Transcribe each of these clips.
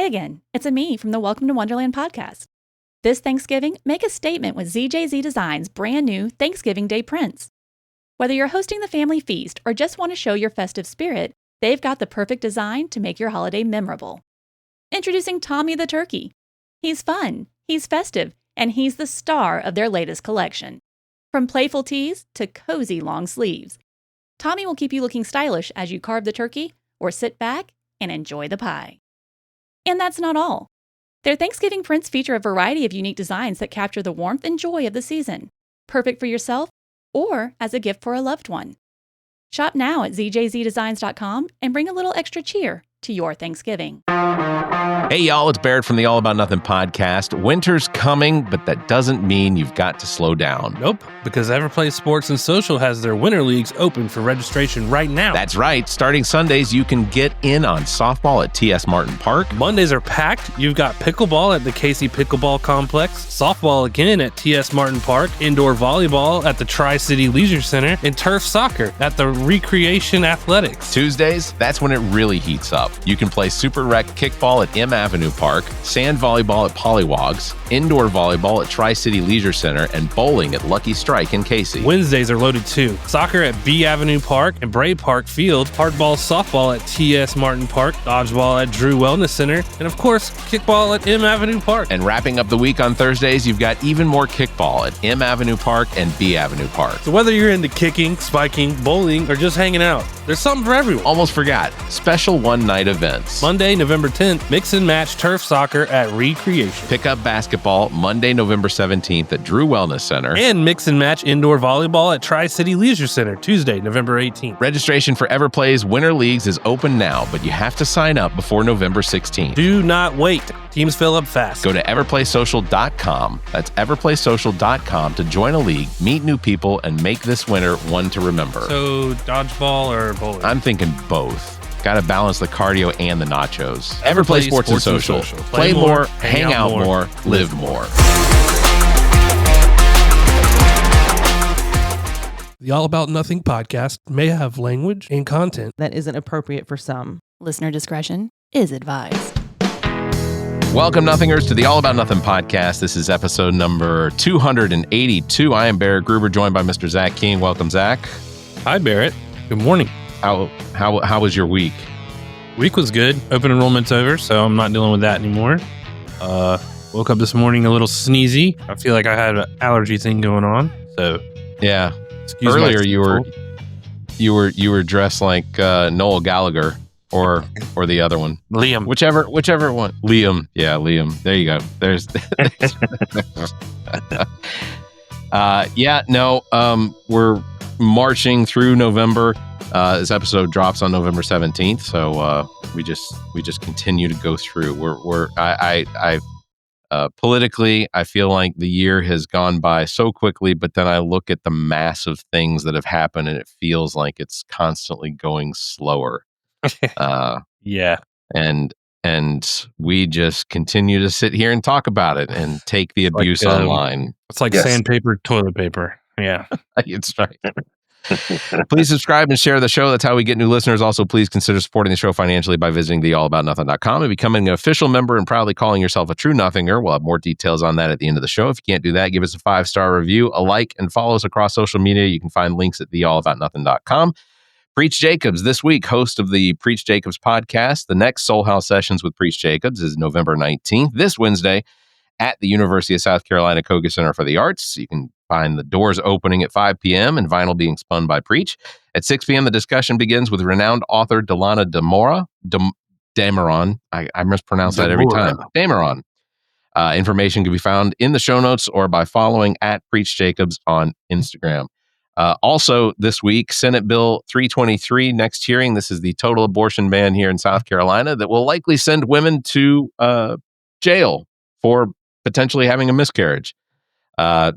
Hey again, it's me from the Welcome to Wonderland podcast. This Thanksgiving, make a statement with ZJZ Designs' brand new Thanksgiving Day prints. Whether you're hosting the family feast or just want to show your festive spirit, they've got the perfect design to make your holiday memorable. Introducing Tommy the Turkey. He's fun, he's festive, and he's the star of their latest collection. From playful tees to cozy long sleeves, Tommy will keep you looking stylish as you carve the turkey or sit back and enjoy the pie. And that's not all. Their Thanksgiving prints feature a variety of unique designs that capture the warmth and joy of the season, perfect for yourself or as a gift for a loved one. Shop now at zjzdesigns.com and bring a little extra cheer to your Thanksgiving. Hey y'all, it's Barrett from the All About Nothing podcast. Winter's coming, but that doesn't mean you've got to slow down. Nope, because Everplay Sports and Social has their winter leagues open for registration right now. That's right. Starting Sundays, you can get in on softball at T.S. Martin Park. Mondays are packed. You've got pickleball at the Casey Pickleball Complex, softball again at T.S. Martin Park, indoor volleyball at the Tri-City Leisure Center, and turf soccer at the Recreation Athletics. Tuesdays, that's when it really heats up. You can play Super Rec kickball at M Avenue Park, sand volleyball at Pollywogs, indoor volleyball at Tri-City Leisure Center, and bowling at Lucky Strike in Casey. Wednesdays are loaded too. Soccer at B Avenue Park and Bray Park Field, hardball softball at T.S. Martin Park, dodgeball at Drew Wellness Center, and of course, kickball at M Avenue Park. And wrapping up the week on Thursdays, you've got even more kickball at M Avenue Park and B Avenue Park. So whether you're into kicking, spiking, bowling, or just hanging out, there's something for everyone. Almost forgot. Special one-night events. Monday, November 10th, mix and match turf soccer at Recreation. Pick up basketball Monday, November 17th at Drew Wellness Center. And mix and match indoor volleyball at Tri-City Leisure Center, Tuesday, November 18th. Registration for Everplay's Winter Leagues is open now, but you have to sign up before November 16th. Do not wait. Teams fill up fast. Go to everplaysocial.com. That's everplaysocial.com to join a league, meet new people, and make this winter one to remember. So, dodgeball or bowling? I'm thinking both. Got to balance the cardio and the nachos. Everplay Sports and Social. Play more, hang out more, live more. The All About Nothing podcast may have language and content that isn't appropriate for some. Listener discretion is advised. Welcome, Nothingers, to the All About Nothing podcast. This is episode number 282. I am Barrett Gruber, joined by Mr. Zach King. Welcome, Zach. Hi, Barrett. Good morning. How was your week? Week was good. Open enrollment's over, so I'm not dealing with that anymore. Woke up this morning a little sneezy. I feel like I had an allergy thing going on. So yeah. Earlier you were dressed like Noel Gallagher or the other one, Liam. Whichever one. Liam. Yeah, Liam. There you go. There's. We're marching through November. This episode drops on November 17th, so we just continue to go through. Politically, I feel like the year has gone by so quickly, but then I look at the massive things that have happened, and it feels like it's constantly going slower. Yeah, and we just continue to sit here and talk about it and take the abuse online. It's like sandpaper, toilet paper. Yeah, it's right. Please subscribe and share the show. That's how we get new listeners. Also, please consider supporting the show financially by visiting theallaboutnothing.com and becoming an official member and proudly calling yourself a true nothinger. We'll have more details on that at the end of the show. If you can't do that, give us a 5-star review, a like, and follow us across social media. You can find links at theallaboutnothing.com. Preach Jacobs this week, host of the Preach Jacobs podcast. The next SoulHAUS Sessions with Preach Jacobs is November 19th, this Wednesday, at the University of South Carolina Koger Center for the Arts. You can find the doors opening at 5 p.m. and vinyl being spun by Preach. At 6 p.m., the discussion begins with renowned author DéLana Dameron. I mispronounce that every time. Dameron. Information can be found in the show notes or by following at Preach Jacobs on Instagram. Also this week, Senate Bill 323, next hearing. This is the total abortion ban here in South Carolina that will likely send women to jail for potentially having a miscarriage. The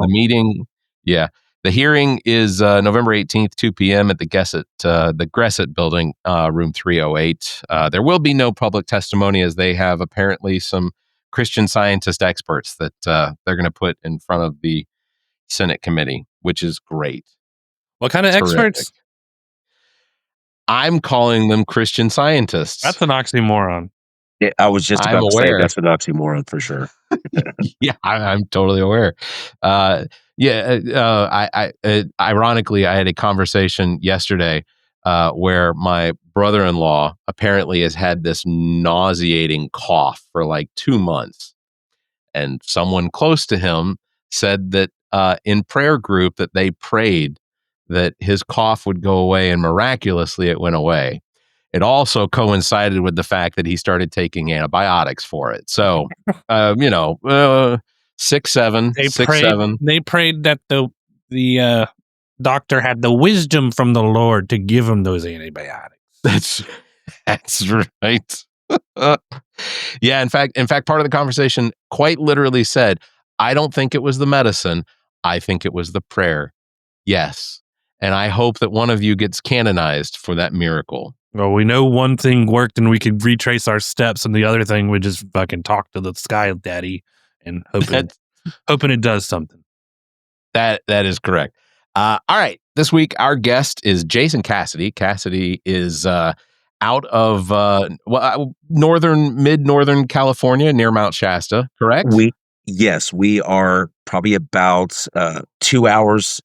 meeting, the hearing is November 18th, 2 p.m. at the Gresset building, room 308. There will be no public testimony as they have apparently some Christian Scientist experts that they're going to put in front of the Senate committee, which is great. What kind of experts? I'm calling them Christian Scientists. That's an oxymoron. Yeah, I was just I'm about to say aware. that's an oxymoron for sure. Yeah, I'm totally aware. Ironically, I had a conversation yesterday where my brother-in-law apparently has had this nauseating cough for like 2 months, and someone close to him said that in prayer group that they prayed that his cough would go away, and miraculously it went away. It also coincided with the fact that he started taking antibiotics for it. So, 6, 7, They 6, prayed. 7. They prayed that the doctor had the wisdom from the Lord to give him those antibiotics. That's right. Yeah, in fact, part of the conversation quite literally said, "I don't think it was the medicine. I think it was the prayer." Yes, and I hope that one of you gets canonized for that miracle. Well, we know one thing worked and we could retrace our steps, and the other thing we just fucking talk to the sky daddy and hoping it does something. That is correct. All right, this week our guest is Jason Cassidy. Cassady is out of mid-northern California near Mount Shasta, correct? Yes, we are probably about 2 hours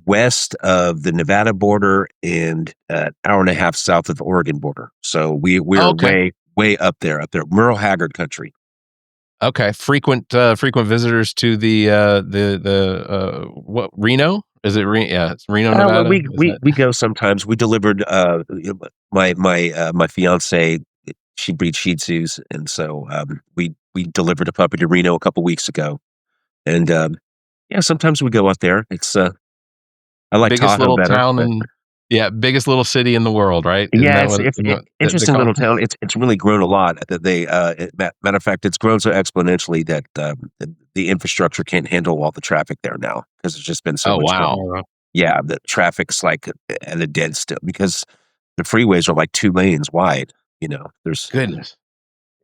west of the Nevada border and an hour and a half south of the Oregon border. So we're way up there, Merle Haggard country. Okay, frequent visitors to the what, Reno? Is it Reno? Yeah, it's Reno, Nevada. We go sometimes. We delivered my fiance. She breeds Shih Tzus, and so we delivered a puppy to Reno a couple weeks ago, and sometimes we go out there. It's I like biggest Tahoe little better, town biggest little city in the world, right? It's interesting little town. It's really grown a lot. That matter of fact, it's grown so exponentially that the infrastructure can't handle all the traffic there now because it's just been so much. Wow. Yeah, the traffic's like at a dead still because the freeways are like 2 lanes wide. There's goodness.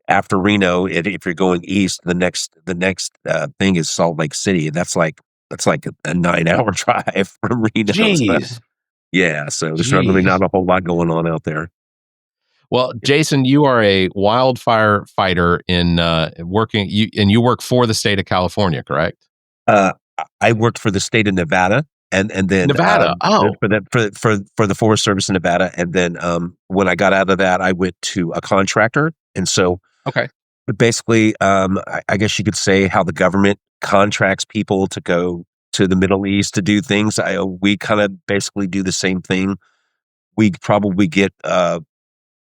After Reno, if you're going east, the next thing is Salt Lake City. That's like a 9-hour drive from Reno. Jeez. Yeah, so there's really not a whole lot going on out there. Well, Jason, you are a wildfire fighter in you work for the state of California, correct? I worked for the state of Nevada, and then Nevada. For the Forest Service in Nevada, and then when I got out of that, I went to a contractor, and so basically, I guess you could say how the government contracts people to go to the Middle East to do things. We kind of basically do the same thing. We probably get the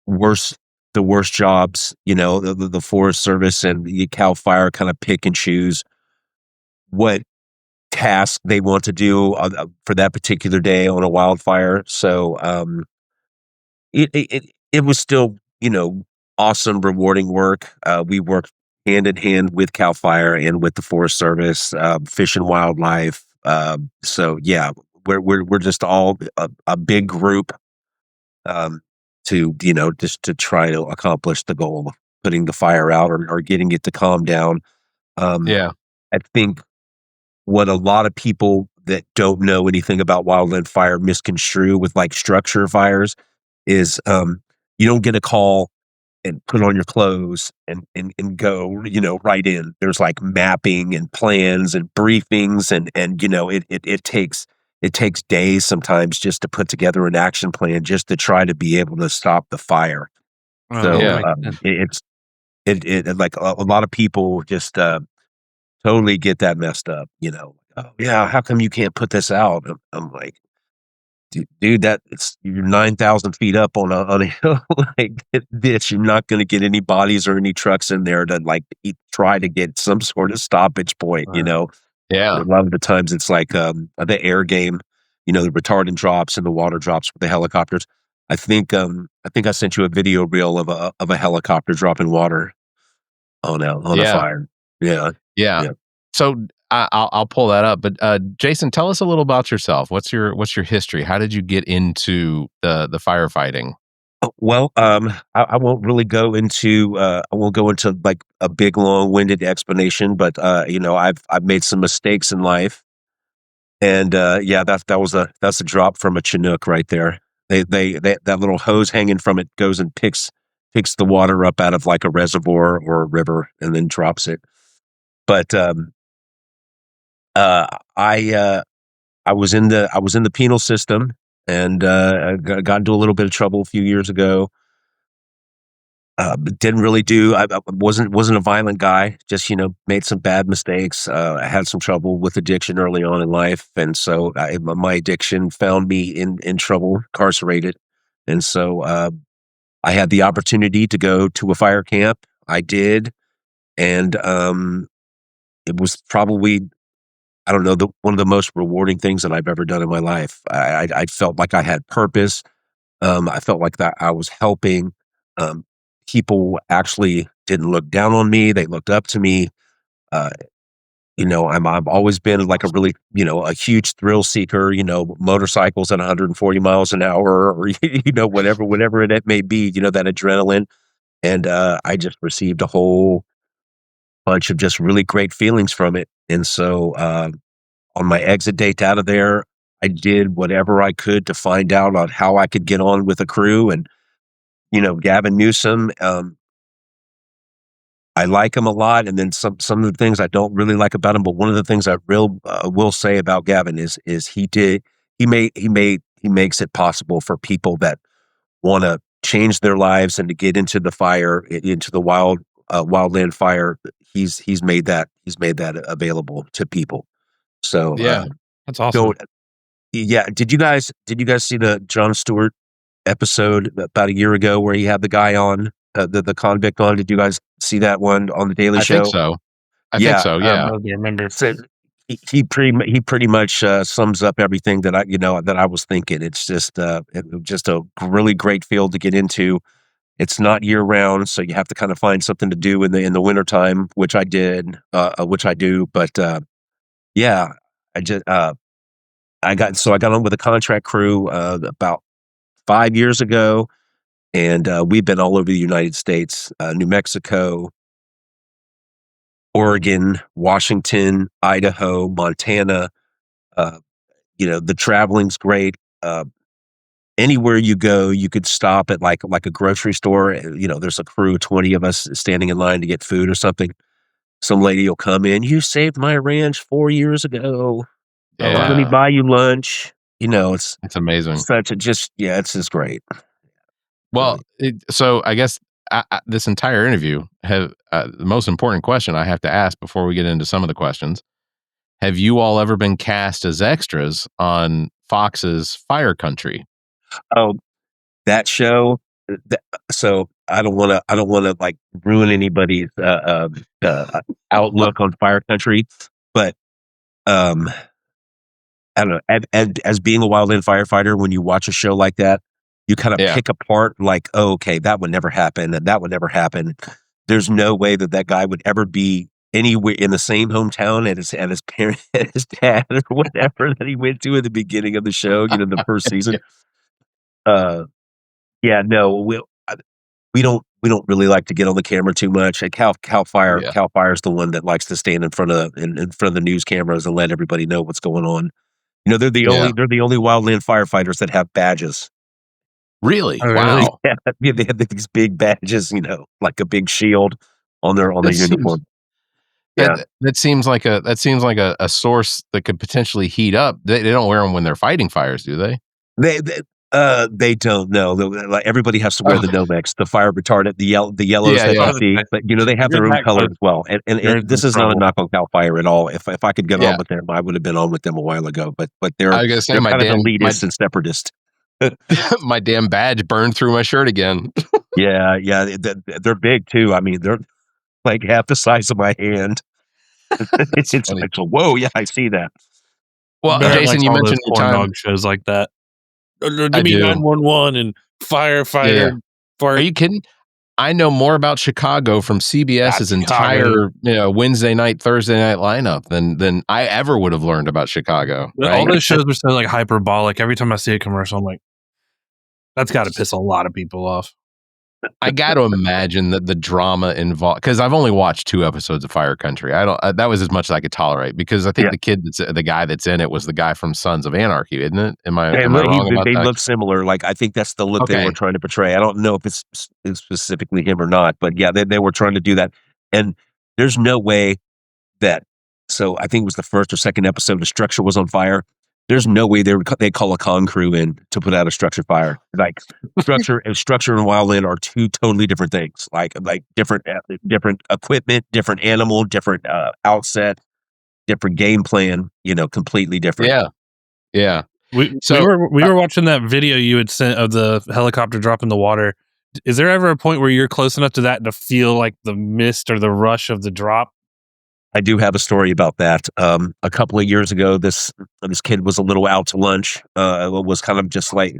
worst jobs. The Forest Service and the Cal Fire kind of pick and choose what task they want to do for that particular day on a wildfire. So it was still awesome, rewarding work. We worked hand in hand with Cal Fire and with the Forest Service, Fish and Wildlife. So yeah, we're just all a big group to just to try to accomplish the goal of putting the fire out or getting it to calm down. I think what a lot of people that don't know anything about wildland fire misconstrue with like structure fires is you don't get a call and put on your clothes and go, right in. There's like mapping and plans and briefings and it takes days sometimes just to put together an action plan just to try to be able to stop the fire. It's like a lot of people just totally get that messed up, Oh yeah, how come you can't put this out? I'm like, dude, you're 9,000 feet up on a hill like this. You're not going to get any bodies or any trucks in there to like try to get some sort of stoppage point. Yeah. A lot of the times it's like the air game. The retardant drops and the water drops with the helicopters. I think I sent you a video reel of a helicopter dropping water on a fire. Yeah. So I'll pull that up. But Jason, tell us a little about yourself. What's your history? How did you get into the firefighting? Well, I won't really go into I won't go into like a big long-winded explanation, but I've made some mistakes in life, and that's a drop from a Chinook right there. That little hose hanging from it goes and picks picks the water up out of like a reservoir or a river and then drops it. But I was in the penal system, and I got into a little bit of trouble a few years ago. But didn't really do. I wasn't a violent guy. Just made some bad mistakes. I had some trouble with addiction early on in life, and so my addiction found me in trouble, incarcerated. And so I had the opportunity to go to a fire camp. I did, and it was probably, I don't know, one of the most rewarding things that I've ever done in my life. I felt like I had purpose. I felt like that I was helping. People actually didn't look down on me; they looked up to me. I've always been like a really, a huge thrill seeker. Motorcycles at 140 miles an hour, or whatever it may be. That adrenaline, and I just received a whole bunch of just really great feelings from it. And so, on my exit date out of there, I did whatever I could to find out on how I could get on with a crew. And Gavin Newsom, I like him a lot, and then some of the things I don't really like about him. But one of the things I will say about Gavin is he makes it possible for people that want to change their lives and to get into the fire, into the wildland fire. He's made that available to people. So yeah, that's awesome. Did you guys see the Jon Stewart episode about a year ago where he had the guy on, the convict on? Did you guys see that one on the Daily Show? I think so. Yeah. I remember. So he pretty much sums up everything that I was thinking. It's just a really great field to get into. It's not year round, so you have to kind of find something to do in the wintertime, which I did, which I do. But I got on with a contract crew about 5 years ago, and we've been all over the United States, New Mexico, Oregon, Washington, Idaho, Montana. The traveling's great. Anywhere you go, you could stop at like a grocery store. There's a crew of 20 of us standing in line to get food or something. Some lady will come in. You saved my ranch 4 years ago. Yeah. Let me buy you lunch. It's amazing. It's just great. Well, so I guess this entire interview have the most important question I have to ask before we get into some of the questions. Have you all ever been cast as extras on Fox's Fire Country? Oh, that show. So I don't want to like ruin anybody's outlook on Fire Country, but I don't know. As being a wildland firefighter, when you watch a show like that, you kind of pick apart like, oh, okay, that would never happen, and that would never happen. There's no way that guy would ever be anywhere in the same hometown and his parent, and his dad, or whatever that he went to at the beginning of the show. The first season. We don't really like to get on the camera too much. Like Cal Fire's the one that likes to stand in front of the news cameras and let everybody know what's going on. They're the only wildland firefighters that have badges. Really? Oh, wow. Yeah, they have these big badges, like a big shield on their uniform. That seems like a source that could potentially heat up. They don't wear them when they're fighting fires, do they? They don't know. Like everybody has to wear the Nomex, the fire retardant, the yellows that you see. But they have their own color as well. And this is not a knock on Cal Fire at all. If I could get on with them, I would have been on with them a while ago. But they're kind of elitist and separatist. My damn badge burned through my shirt again. Yeah, they're big too. I mean, they're like half the size of my hand. It's special. Whoa, yeah, I see that. Well, Jason, you mentioned your time shows like that. Give me 911 and firefighter. Yeah. Are you kidding? I know more about Chicago from CBS's entire Wednesday night, Thursday night lineup than I ever would have learned about Chicago. Right? All those shows were so like hyperbolic. Every time I see a commercial, I'm like, that's got to piss a lot of people off. I got to imagine that the drama involved, because I've only watched 2 episodes of Fire Country. I don't. That was as much as I could tolerate, because I think the guy that's in it was the guy from Sons of Anarchy, isn't it? Am I wrong about They that? look similar. Like, I think that's the look they were trying to portray. I don't know if it's specifically him or not, but yeah, they were trying to do that. And there's no way that. So I think it was the first or second episode. The structure was on fire. There's no way they call a con crew in to put out a structure fire. Like, structure and wildland are 2 totally different things. Like different equipment, different animal, different outset, different game plan. Completely different. Yeah. We were watching that video you had sent of the helicopter drop in the water. Is there ever a point where you're close enough to that to feel like the mist or the rush of the drop? I do have a story about that. A couple of years ago, this kid was a little out to lunch. It was kind of just like,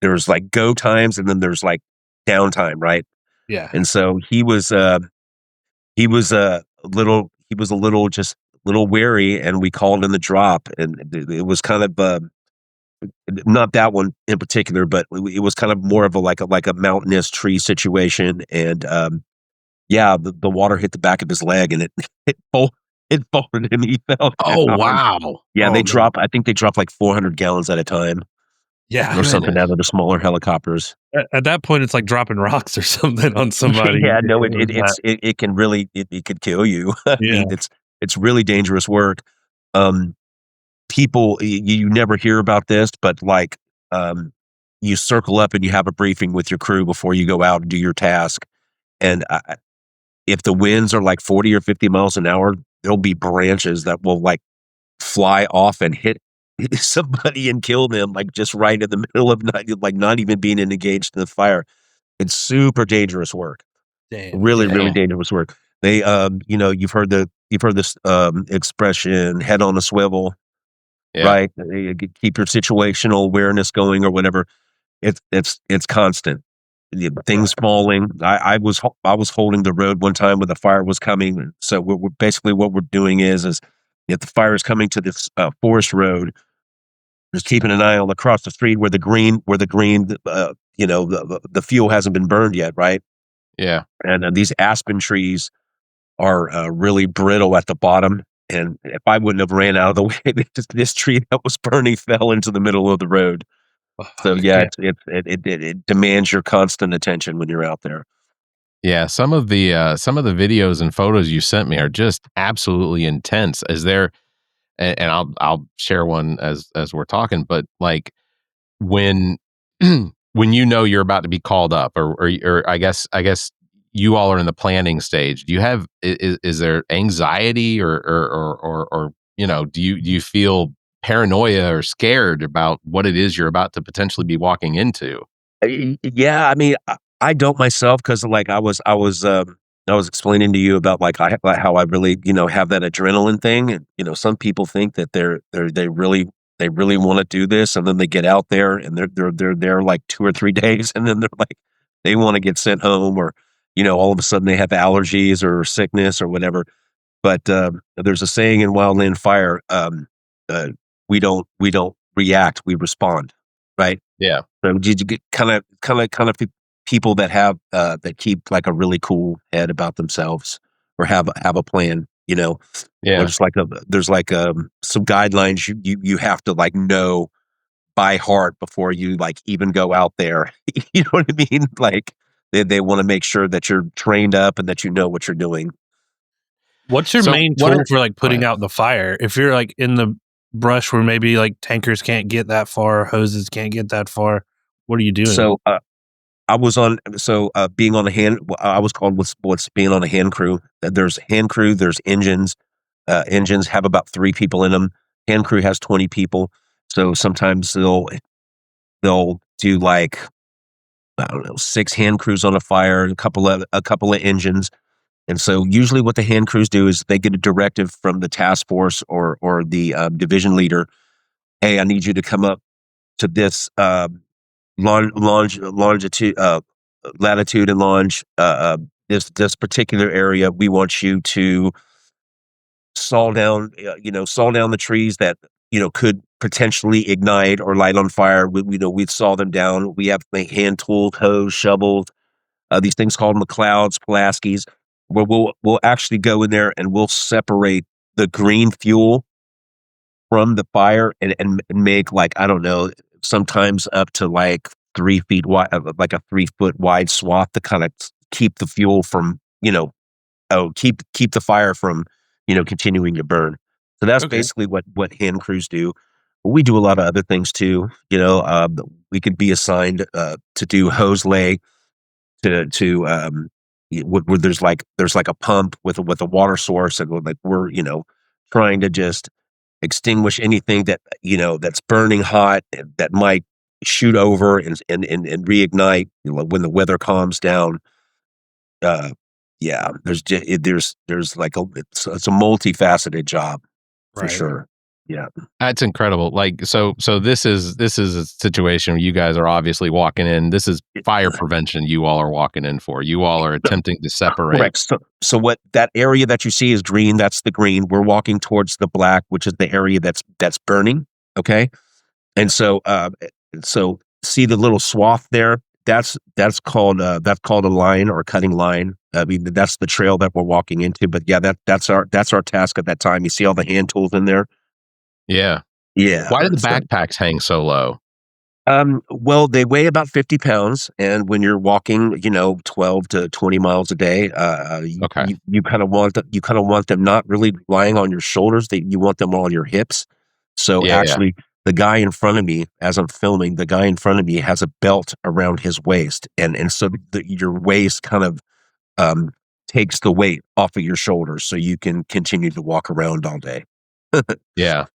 there's like go times, and then there's like downtime, right? Yeah. And so he was a little wary, and we called in the drop, and it was kind of not that one in particular, but it was kind of more of a mountainous tree situation, and the water hit the back of his leg, and it folded him. He fell. Oh, wow. Yeah, I think they drop like 400 gallons at a time. Yeah. Or something out of the smaller helicopters. At that point, it's like dropping rocks or something on somebody. Yeah, no, it can really, it could kill you. Yeah. It's really dangerous work. People, you never hear about this, but like, you circle up and you have a briefing with your crew before you go out and do your task. And if the winds are like 40 or 50 miles an hour, there'll be branches that will like fly off and hit somebody and kill them, like just right in the middle of night, like not even being engaged in the fire. It's super dangerous work. Really dangerous work. They, you've heard this expression, head on a swivel, right? Keep your situational awareness going or whatever. It's constant. Things falling. I was holding the road one time when the fire was coming. So we're basically what we're doing is if the fire is coming to this forest road, just keeping an eye on across the street where the green, the fuel hasn't been burned yet, right? Yeah. And these aspen trees are really brittle at the bottom. And if I wouldn't have ran out of the way, this tree that was burning fell into the middle of the road. So yeah, it demands your constant attention when you're out there. Yeah, some of the videos and photos you sent me are just absolutely intense. Is there, and I'll share one as we're talking, but like when you're about to be called up, or I guess you all are in the planning stage. Do you have is there anxiety or do you feel paranoia or scared about what it is you're about to potentially be walking into? Yeah, I mean, I don't myself, because like I was explaining to you about like how I really have that adrenaline thing, and some people think that they really want to do this, and then they get out there and they're there like 2 or 3 days, and then they're like they want to get sent home, or all of a sudden they have allergies or sickness or whatever. But there's a saying in wildland fire. We don't react, we respond, right? Yeah. So you get kind of people that have that keep like a really cool head about themselves, or have a plan, Yeah. Or just like there's like some guidelines you have to like know by heart before you like even go out there. You know what I mean? Like they want to make sure that you're trained up and that you know what you're doing. What's your main tool for like putting out the fire? If you're like in the brush where maybe like tankers can't get that far, hoses can't get that far, what are you doing? So being on a hand, I was called what's being on a hand crew. There's hand crew, there's engines. Engines have about 3 people in them. Hand crew has 20 people. So sometimes they'll do like, I don't know, 6 hand crews on a fire, a couple of engines. And so usually what the hand crews do is they get a directive from the task force or the division leader. Hey, I need you to come up to this latitude and longe, this particular area. We want you to saw down the trees that could potentially ignite or light on fire. We saw them down. We have like hand tools, hose, shovels, these things called McLeods, Pulaskis, where we'll actually go in there and we'll separate the green fuel from the fire and make, like, I don't know, sometimes up to like 3 feet wide, like a 3 foot wide swath to kind of keep the fuel from, keep the fire from, continuing to burn. So that's basically what hand crews do. But we do a lot of other things too. We could be assigned to do hose lay, where there's like a pump with a water source, and we're trying to just extinguish anything that that's burning hot that might shoot over and reignite when the weather calms down. Yeah, there's like it's a multifaceted job for sure. Yeah, that's incredible. Like, so this is a situation where you guys are obviously walking in. This is fire prevention. You all are walking in for. You all are attempting to separate. Correct. So what that area that you see is green. That's the green. We're walking towards the black, which is the area that's burning. Okay, and so see the little swath there. That's called a line or a cutting line. I mean, that's the trail that we're walking into. But yeah, that's our task at that time. You see all the hand tools in there. Yeah. Yeah. Why do the backpacks hang so low? Well, they weigh about 50 pounds, and when you're walking, 12 to 20 miles a day, you kind of want them not really lying on your shoulders. You want them on your hips. So actually, the guy in front of me, as I'm filming, the guy in front of me has a belt around his waist, and so your waist kind of takes the weight off of your shoulders, so you can continue to walk around all day. Yeah.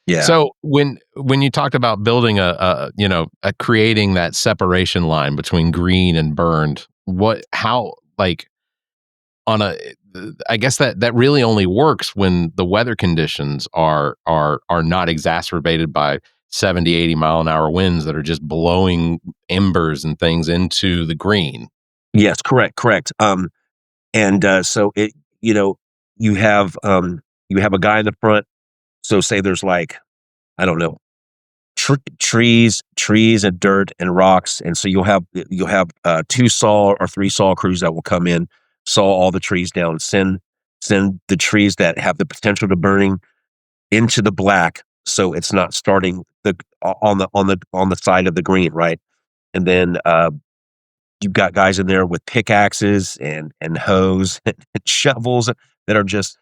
Yeah. So when you talked about building creating that separation line between green and burned, I guess that really only works when the weather conditions are not exacerbated by 70, 80 mile an hour winds that are just blowing embers and things into the green. Yes, correct. So you have a guy in the front. So say there's like, I don't know, trees and dirt and rocks, and so you'll have 2 saw or 3 saw crews that will come in, saw all the trees down, send the trees that have the potential to burning into the black, so it's not starting on the side of the green, right? And then you've got guys in there with pickaxes and hose and shovels that are just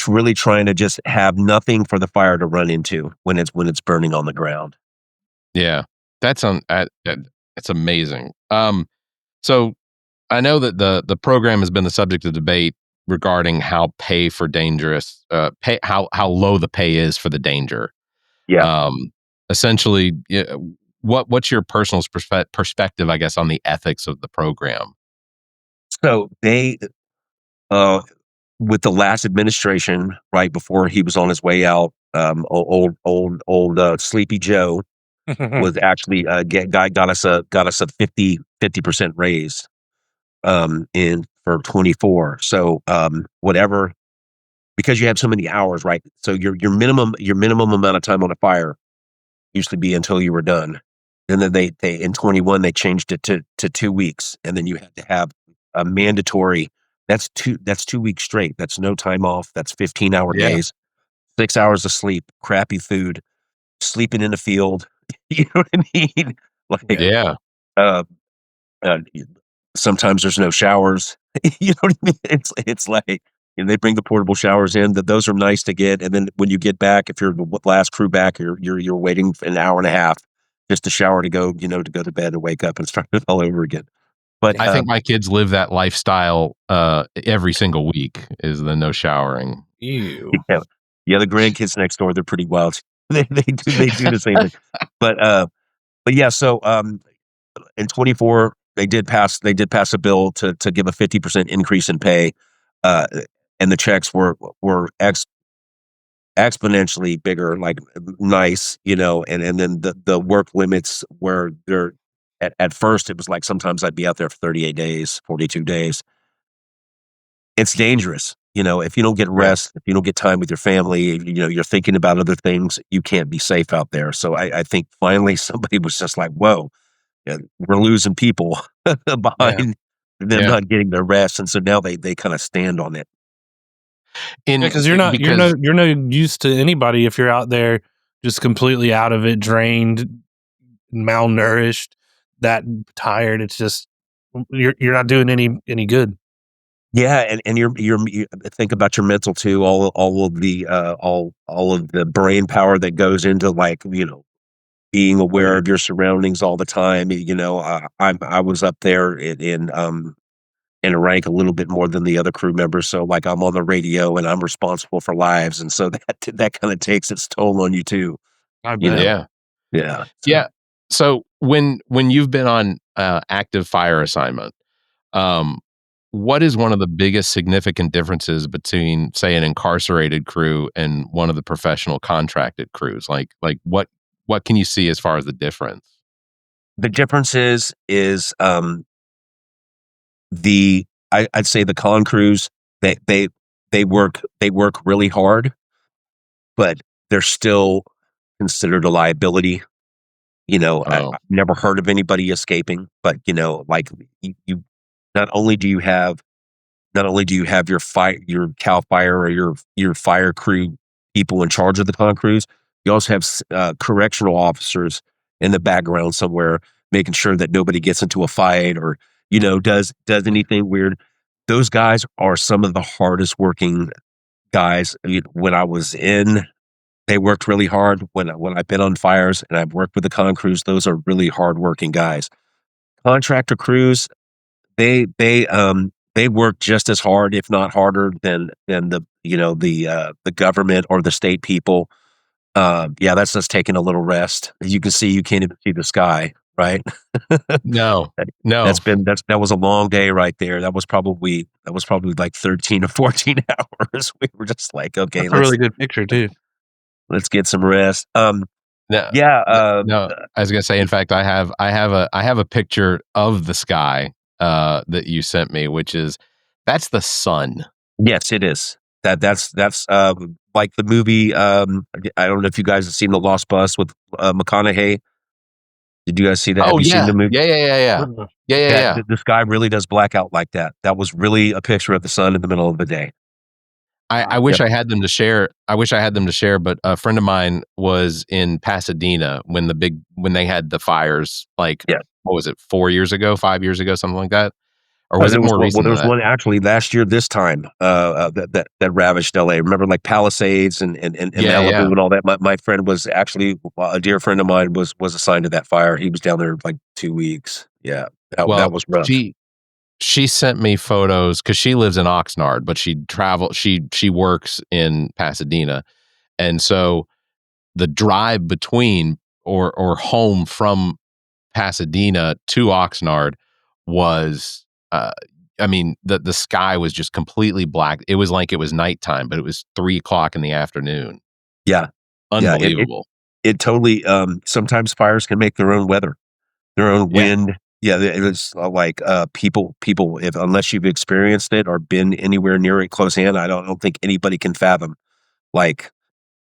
really trying to just have nothing for the fire to run into when it's burning on the ground. Yeah, that's it's amazing. So I know that the program has been the subject of debate regarding how how low the pay is for the danger. Yeah. Essentially, what's your personal perspective, I guess, on the ethics of the program? So they, with the last administration, right before he was on his way out, old Sleepy Joe was actually got us a 50% raise in for 24. So whatever, because you have so many hours, right? So your minimum amount of time on a fire used to be until you were done. And then they in 21 they changed it to 2 weeks, and then you had to have a mandatory. That's 2 weeks straight. That's no time off. That's 15-hour days, 6 hours of sleep, crappy food, sleeping in the field. You know what I mean? Sometimes there's no showers. You know what I mean? It's like, they bring the portable showers in. Those are nice to get, and then when you get back, if you're the last crew back, you're waiting for an hour and a half just to shower to go to bed and wake up and start it all over again. But I think my kids live that lifestyle every single week, is the no showering. Ew. Yeah, the grandkids next door, they're pretty wild. They do the same thing. But yeah, so in 24 they did pass a bill to give a 50% increase in pay, and the checks were exponentially bigger, like nice, and then the work limits where they're at first it was like sometimes I'd be out there for 38 days, 42 days. It's dangerous. if you don't get rest, if you don't get time with your family, you're thinking about other things, you can't be safe out there. So I think finally somebody was just like, whoa, we're losing people behind them not getting their rest. And so now they kind of stand on it. Because you're not used to anybody if you're out there just completely out of it, drained, malnourished, that tired. It's just you're not doing any good. Yeah, and you think about your mental too. All of the brain power that goes into being aware of your surroundings all the time. I was up there in a rank a little bit more than the other crew members, so like I'm on the radio and I'm responsible for lives, and so that kind of takes its toll on you too. I bet. Yeah. So when you've been on active fire assignment, what is one of the biggest significant differences between, say, an incarcerated crew and one of the professional contracted crews? Like what can you see as far as the difference? The difference is I'd say the con crews, they work really hard, but they're still considered a liability. I've never heard of anybody escaping, but like you not only do you have your CAL FIRE or your fire crew people in charge of the con crews, you also have correctional officers in the background somewhere making sure that nobody gets into a fight or does anything weird. Those guys are some of the hardest working guys. When I was in, they worked really hard. When I've been on fires and I've worked with the con crews, those are really hard working guys. Contractor crews, they work just as hard, if not harder, than the government or the state people. That's just taking a little rest. As you can see, you can't even see the sky, right? No. That was a long day right there. That was probably like 13 or 14 hours. We were just like, okay, that's a really good picture too. Let's get some rest. No, I was gonna say. In fact, I have a picture of the sky that you sent me, that's the sun. Yes, it is. That's like the movie. I don't know if you guys have seen The Lost Bus with McConaughey. Did you guys see that? Oh, have you seen the movie? Yeah. The sky really does black out like that. That was really a picture of the sun in the middle of the day. I wish I had them to share. But a friend of mine was in Pasadena when they had the fires. What was it? 4 years ago, 5 years ago, something like that, or was it more recent? Well, there was one actually last year this time that ravaged LA. Remember, like Palisades and Malibu and all that. My friend was actually a dear friend of mine was assigned to that fire. He was down there like 2 weeks. Yeah, that was rough. She sent me photos because she lives in Oxnard, but she works in Pasadena. And so the drive between or home from Pasadena to Oxnard was, the sky was just completely black. It was like it was nighttime, but it was 3:00 in the afternoon. Yeah. Unbelievable. It totally, sometimes fires can make their own weather, their own wind. Yeah, it's like people. Unless you've experienced it or been anywhere near it close hand, I don't think anybody can fathom like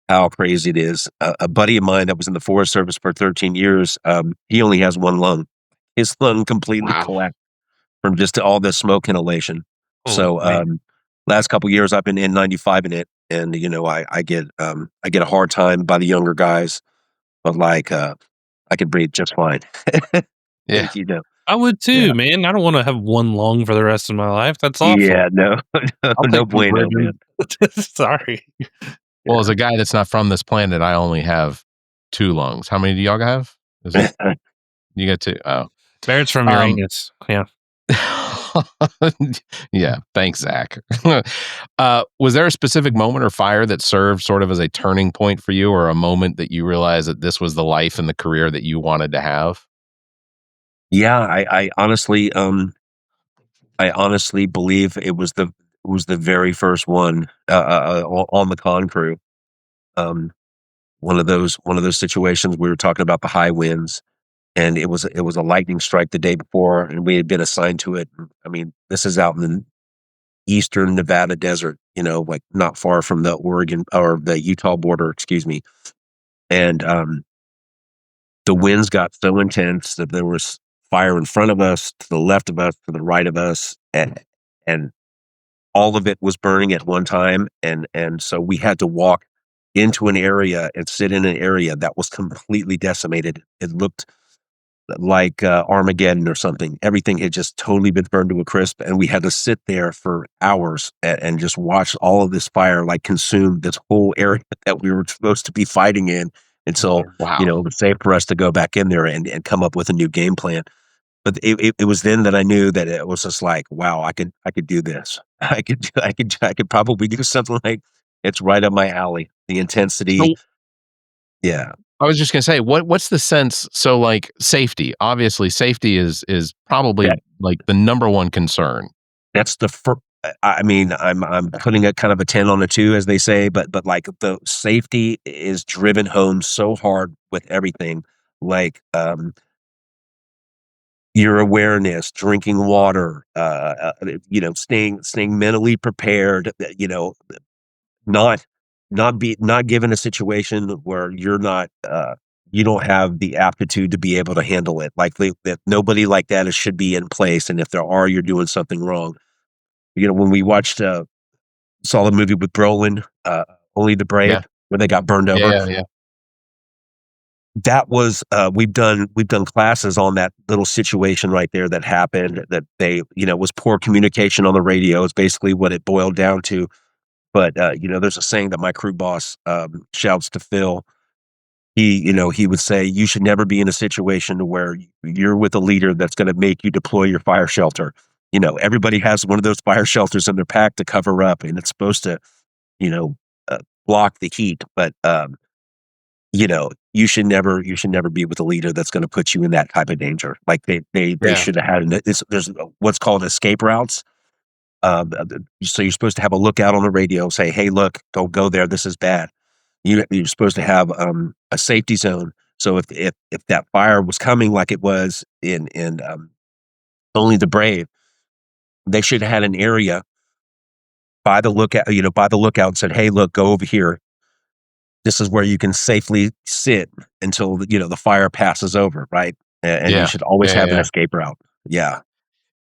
how crazy it is. A buddy of mine that was in the Forest Service for 13 years, he only has one lung. His lung completely collapsed from just all this smoke inhalation. Last couple of years I've been N95 in it, and I get a hard time by the younger guys, but I can breathe just fine. Yeah, I would too, man. I don't want to have one lung for the rest of my life. That's awful. Yeah, no bueno, man. Sorry. Well, as a guy that's not from this planet, I only have 2 lungs. How many do y'all have? You got 2. Oh, Barrett's from Uranus. Yeah. Yeah. Thanks, Zach. Was there a specific moment or fire that served sort of as a turning point for you, or a moment that you realized that this was the life and the career that you wanted to have? Yeah, I honestly believe it was the very first one on the con crew. One of those situations we were talking about the high winds, and it was a lightning strike the day before, and we had been assigned to it. I mean, this is out in the eastern Nevada desert, like not far from the Oregon or the Utah border, excuse me. And the winds got so intense that there was fire in front of us, to the left of us, to the right of us, and all of it was burning at one time. And so we had to walk into an area and sit in an area that was completely decimated. It looked like Armageddon or something. Everything had just totally been burned to a crisp, and we had to sit there for hours and just watch all of this fire like consume this whole area that we were supposed to be fighting in until Wow. it was safe for us to go back in there and come up with a new game plan. But it was then that I knew that it was just like, wow, I could do this. I could probably do something like it's right up my alley. The intensity, So, yeah. I was just gonna say, what's the sense? So, like safety, obviously, safety is probably Yeah. like the number one concern. That's the first. I mean, I'm putting a kind of a 10 on a 2, as they say, but like the safety is driven home so hard with everything, like your awareness, drinking water, staying mentally prepared, not given a situation where you're not you don't have the aptitude to be able to handle it. Like that nobody like that should be in place, and if there are, you're doing something wrong. When we watched saw the movie with Brolin, Only the Brave, Yeah. where they got burned over. Yeah. That was we've done classes on that little situation right there that happened, that they was poor communication on the radio is basically what it boiled down to. But there's a saying that my crew boss shouts to Phil. He would say, you should never be in a situation where you're with a leader that's going to make you deploy your fire shelter. Everybody has one of those fire shelters in their pack to cover up, and it's supposed to block the heat. But you should never be with a leader that's going to put you in that type of danger. Like they should have had there's what's called escape routes. So you're supposed to have a lookout on the radio, say, hey, look, don't go there, this is bad. You're supposed to have a safety zone. So if that fire was coming like it was in Only the Brave, they should have had an area by the lookout, and said, hey, look, go over here. This is where you can safely sit until the fire passes over, right? And you should always have an escape route. Yeah.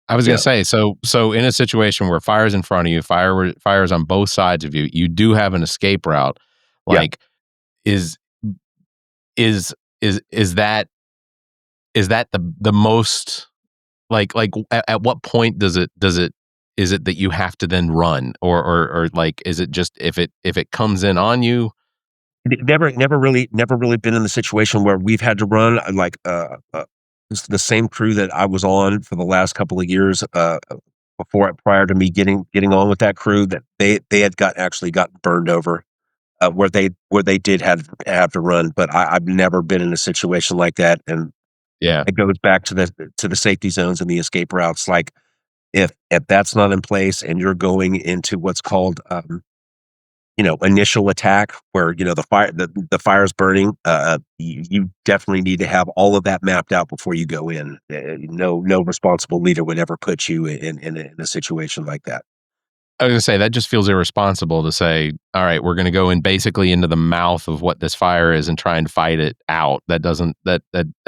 I was gonna say, so in a situation where fire's in front of you, fire's on both sides of you, you do have an escape route. Like, is that the most like at what point is it that you have to then run, or like, is it just if it comes in on you? Never really been in the situation where we've had to run. Like it's the same crew that I was on for the last couple of years prior to me getting on with that crew, that they had actually gotten burned over where they did have to run. But I've never been in a situation like that, and it goes back to the safety zones and the escape routes. Like if that's not in place and you're going into what's called initial attack, where the fire's burning, you definitely need to have all of that mapped out before you go in. No responsible leader would ever put you in a situation like that. I was gonna say, that just feels irresponsible to say, all right, we're gonna go in basically into the mouth of what this fire is and try and fight it out. That doesn't that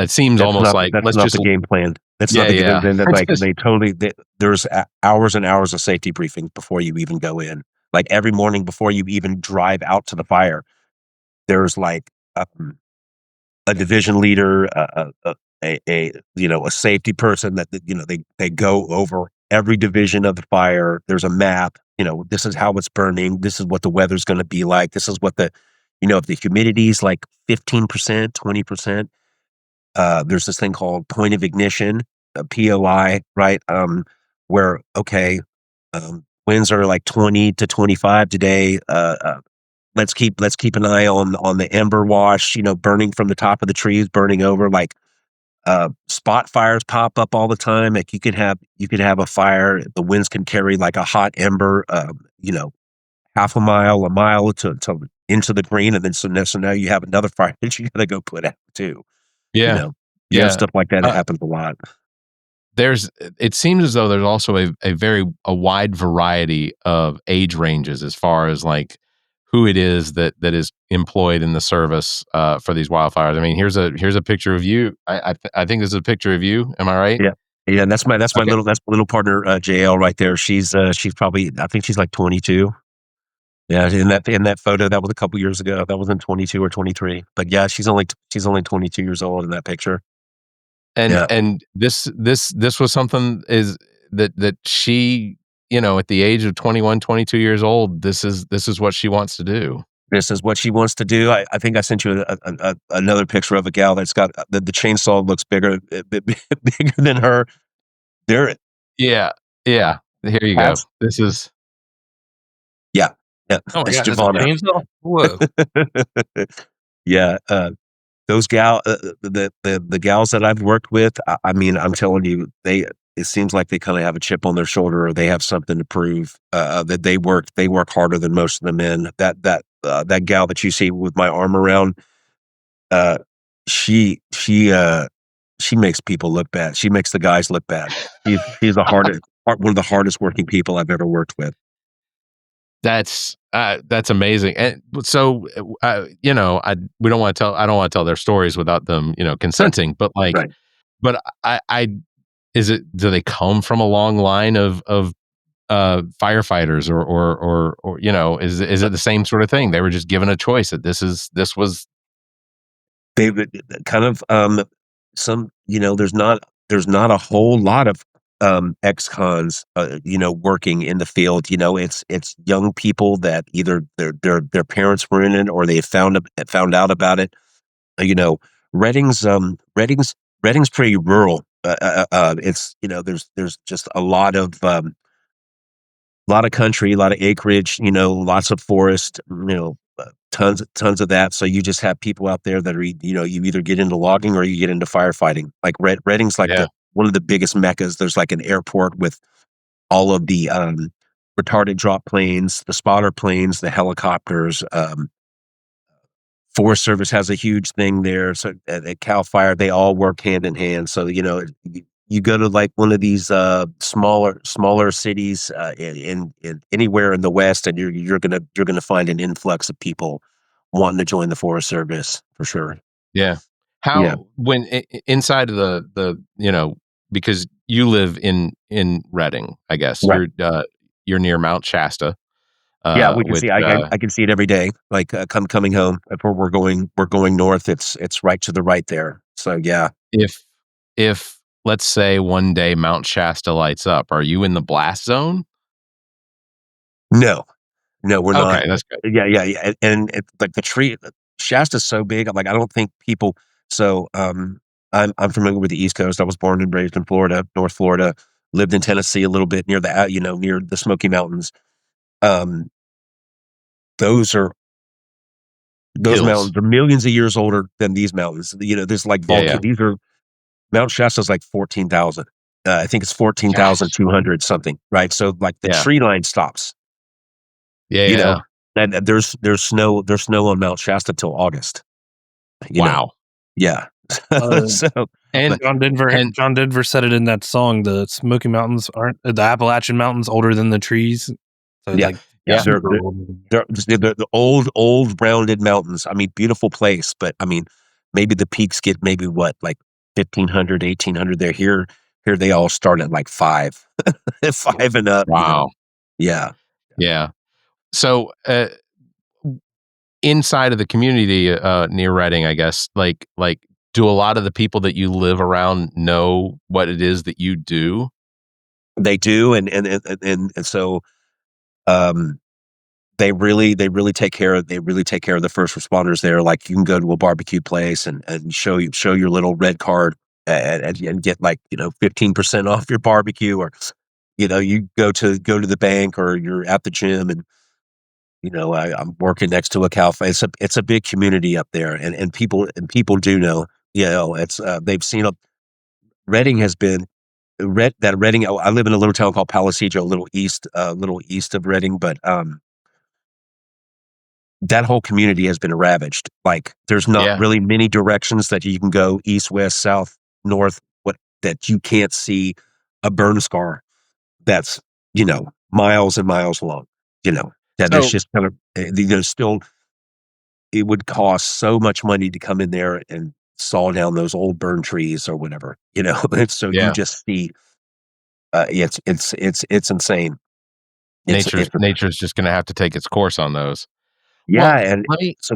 seems That's almost not, like that's let's not just the game plan. That's not the game plan. Like they totally there's hours and hours of safety briefings before you even go in. Like every morning before you even drive out to the fire, there's like a division leader, a safety person that they go over every division of the fire. There's a map. This is how it's burning. This is what the weather's going to be like. This is what if the humidity is like 15%, 20%. There's this thing called point of ignition, POI, right? Where winds are like 20 to 25 today. Let's keep an eye on the ember wash, burning from the top of the trees, burning over. Like spot fires pop up all the time. Like you could have a fire. The winds can carry like a hot ember, half a mile to into the green, and then so now you have another fire that you got to go put out too. Yeah. Stuff like that happens a lot. it seems as though there's also a wide variety of age ranges as far as like who it is that is employed in the service for these wildfires. I mean, here's a picture of you. I think this is a picture of you. Am I right? Yeah. Yeah, and that's my Okay. little partner, JL, right there. She's probably, I think she's like 22. Yeah, in that photo, that was a couple years ago. That was in 22 or 23. But yeah, she's only 22 years old in that picture. Yeah. And this was something is that she, at the age of 21, 22 years old, this is what she wants to do. This is what she wants to do. I think I sent you another picture of a gal that's got the chainsaw looks bigger than her. There. Yeah. Here you go. This is. Yeah. Oh my it's God, Giovanna. Whoa. Yeah. Those the gals that I've worked with, I mean, I'm telling you, it seems like they kind of have a chip on their shoulder, or they have something to prove. That they work harder than most of the men. That gal that you see with my arm around, she makes people look bad. She makes the guys look bad. She's one of the hardest working people I've ever worked with. That's amazing. And so, we don't want to I don't want to tell their stories without them, consenting, but like, Right. but do they come from a long line of firefighters or is it the same sort of thing? They were just given a choice that this was. They would kind of, some, there's not a whole lot of ex-cons, working in the field. It's young people that either their parents were in it, or they found out about it. Reading's pretty rural. It's there's just a lot of country, a lot of acreage. Lots of forest. Tons of that. So you just have people out there that are, you either get into logging or you get into firefighting. Like Reading's like one of the biggest meccas. There's like an airport with all of the retarded drop planes, the spotter planes, the helicopters. Forest Service has a huge thing there. So at Cal Fire, they all work hand in hand. So you go to like one of these smaller cities in anywhere in the West, and you're gonna find an influx of people wanting to join the Forest Service for sure. Yeah. When inside of the because you live in Reading, I guess. Right. You're near Mount Shasta. Yeah, we can see. I can see it every day. Like coming home, if we're going north, it's right to the right there. So yeah. If let's say one day Mount Shasta lights up, are you in the blast zone? No, we're not. Okay, that's good. Yeah. And it's like the tree, Shasta's so big. I'm like, I don't think people. So I'm familiar with the East Coast. I was born and raised in Florida, North Florida. Lived in Tennessee a little bit near near the Smoky Mountains. Those Hills. mountains are millions of years older than these mountains. There's like These are Mount Shasta's like 14,000. I think it's 14,200 something, right? So like the tree line stops. Yeah. And there's snow on Mount Shasta till August. Wow. Yeah. John Denver said it in that song. The Smoky Mountains the Appalachian Mountains older than the trees. So they're the old rounded mountains. I mean, beautiful place, but I mean, maybe the peaks get maybe what, like 1,500, 1,800. They're here they all start at like 5 and up. Wow. Yeah. So inside of the community near Reading, I guess, like do a lot of the people that you live around know what it is that you do? They do, and so they really take care of the first responders there. Like you can go to a barbecue place and show your little red card and get like 15% off your barbecue, or you go to the bank, or you're at the gym, and I'm working next to a Cal. It's a big community up there, and people do know. It's they've seen Reading has been Reading. I live in a little town called Palisaggio, a little east of Reading, but that whole community has been ravaged. Like there's not really many directions that you can go: east, west, south, north, that you can't see a burn scar that's, miles and miles long, that's So just kind of, still, it would cost so much money to come in there and saw down those old burn trees or whatever, and so you yeah, just see, it's insane. nature's just going to have to take its course on those. Yeah, Well, and let me. so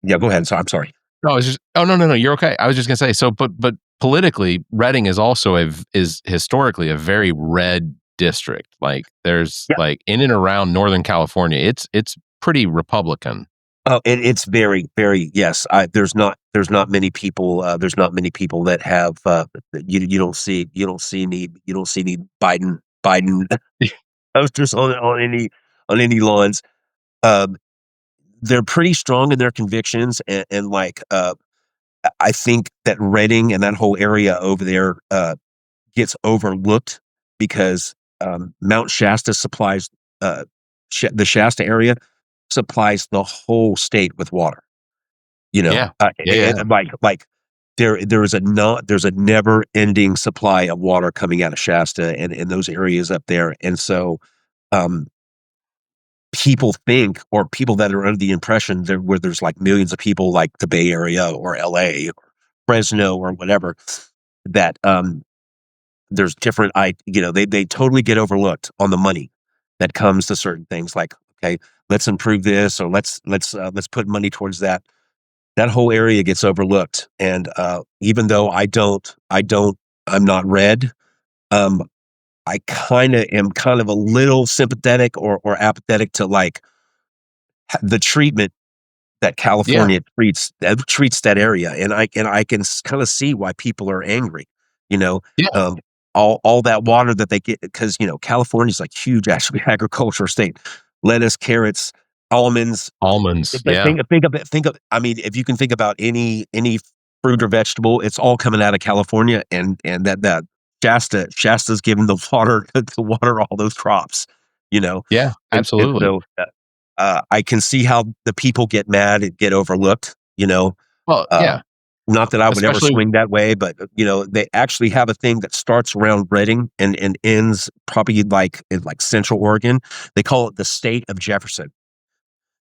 yeah, go ahead. So I'm sorry. No, I was just. Oh no, you're okay. I was just going to say. So, but politically, Reading is also is historically a very red district. Like there's Yeah. like in and around Northern California, it's pretty Republican. Oh, and it's very, very, yes. There's not many people. There's not many people that have. You don't see any Biden posters on any lawns. Um, they're pretty strong in their convictions, and like, I think that Reading and that whole area over there gets overlooked because Mount Shasta supplies the Shasta area supplies the whole state with water. Yeah, yeah. And like there's a never ending supply of water coming out of Shasta and in those areas up there, and so um, people think, or people that are under the impression that where there's like millions of people like the Bay Area or LA or Fresno or whatever, that there's different, they totally get overlooked on the money that comes to certain things, like, okay, let's improve this, or let's put money towards that. That whole area gets overlooked, and even though I'm not red, um I am kind of a little sympathetic or apathetic to like the treatment that Yeah, California treats that area, and I can kind of see why people are angry. You know, yeah. um, all that water that they get, because California's like huge actually agriculture state, lettuce, carrots, almonds. Almonds. But Yeah, think of. I mean, if you can think about any fruit or vegetable, it's all coming out of California, and that Shasta's giving the water to water all those crops. yeah. And Absolutely. so I can see how the people get mad and get overlooked. Well, Uh, yeah. not that I would ever Especially. swing that way, but they actually have a thing that starts around Reading and ends probably like in like Central Oregon. They call it the state of Jefferson.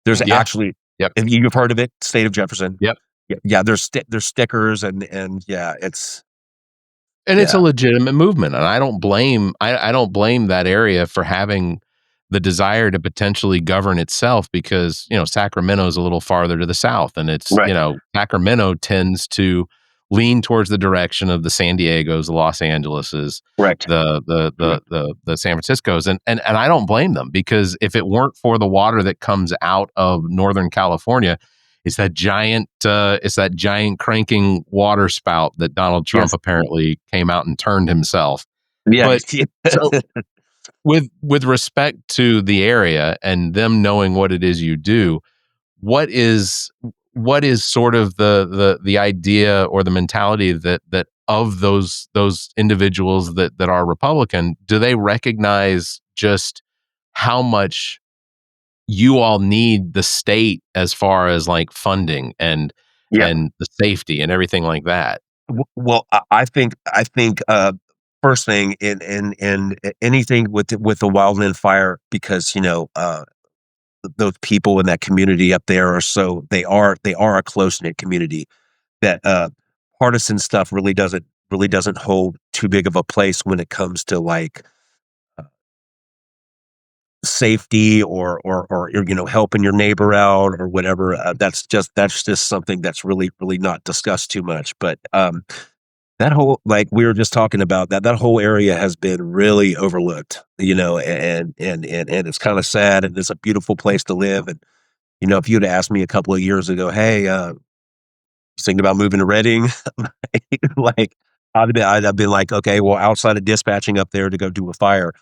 There's Yeah. actually, Yep. if you've heard of it, state of Jefferson. Yep. Yeah. There's stickers and yeah, And it's a yeah, legitimate movement, and I don't blame that area for having the desire to potentially govern itself, because Sacramento is a little farther to the south, and it's right, Sacramento tends to lean towards the direction of the San Diegos, the Los Angeleses, correct. the San Franciscos, and I don't blame them, because if it weren't for the water that comes out of Northern California, it's that giant cranking water spout that Donald Trump Yes. apparently came out and turned himself. Yeah. But so with respect to the area and them knowing what it is you do, what is sort of the idea or the mentality that of those individuals that are Republican, do they recognize just how much you all need the state as far as like funding and Yeah. the safety and everything like that? Well, I think first thing in anything with the wildland fire, because those people in that community up there they are a close knit community, that partisan stuff really doesn't hold too big of a place when it comes to like safety or helping your neighbor out or whatever. That's just something that's really not discussed too much. But that whole, like we were just talking about, that whole area has been really overlooked, and it's kind of sad, and it's a beautiful place to live. And if you'd asked me a couple of years ago, hey, you thinking about moving to Reading? Like I'd have been like, okay, well, outside of dispatching up there to go do a fire,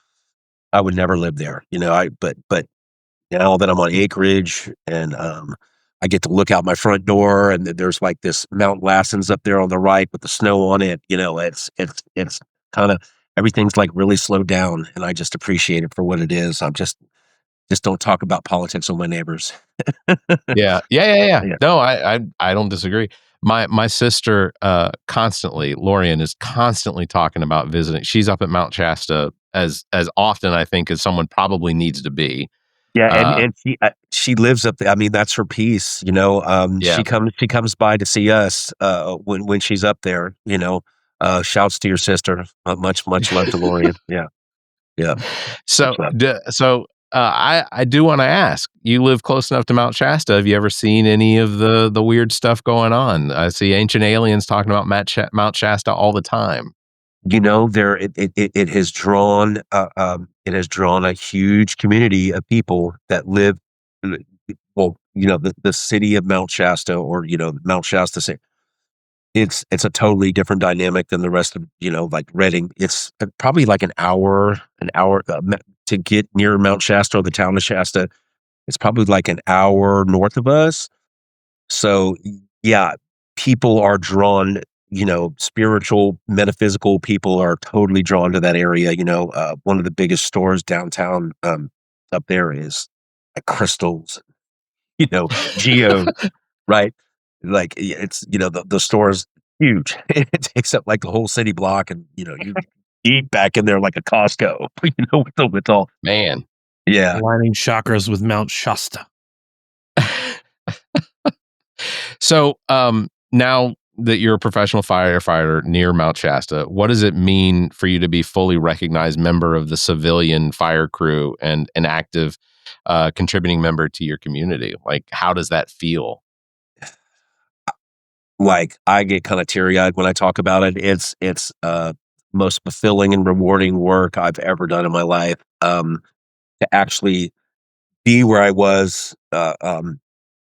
I would never live there. But now that I'm on acreage, and I get to look out my front door, and there's like this Mount Lassen's up there on the right with the snow on it. It's kind of, everything's like really slowed down, and I just appreciate it for what it is. I'm just don't talk about politics with my neighbors. Yeah. Yeah. No, I don't disagree. My sister constantly, Lorian, is constantly talking about visiting. She's up at Mount Shasta as often, I think, as someone probably needs to be. Yeah, and she lives up there. I mean, that's her piece, you know. Yeah. She comes by to see us when she's up there, you know. Shouts to your sister. Much love to Lorian. Yeah. Yeah. So I do want to ask, you live close enough to Mount Shasta. Have you ever seen any of the weird stuff going on? I see Ancient Aliens talking about Mount Shasta all the time. You know, it has drawn a huge community of people that live, well, you know, the city of Mount Shasta, or, you know, Mount Shasta city. It's a totally different dynamic than the rest of, you know, like Redding. It's probably like an hour to get near Mount Shasta, or the town of Shasta. It's probably like an hour north of us. So yeah, people are drawn, you know, spiritual, metaphysical people are totally drawn to that area. You know, one of the biggest stores downtown up there is like crystals, you know, geodes, right? Like it's, you know, the store is huge. It takes up like the whole city block, and you know, you eat back in there like a Costco, you know, with all, man. Yeah. Aligning chakras with Mount Shasta. So now that you're a professional firefighter near Mount Shasta, what does it mean for you to be fully recognized member of the civilian fire crew and an active contributing member to your community? Like, how does that feel? Like, I get kind of teary-eyed when I talk about it. It's most fulfilling and rewarding work I've ever done in my life. To actually be where I was,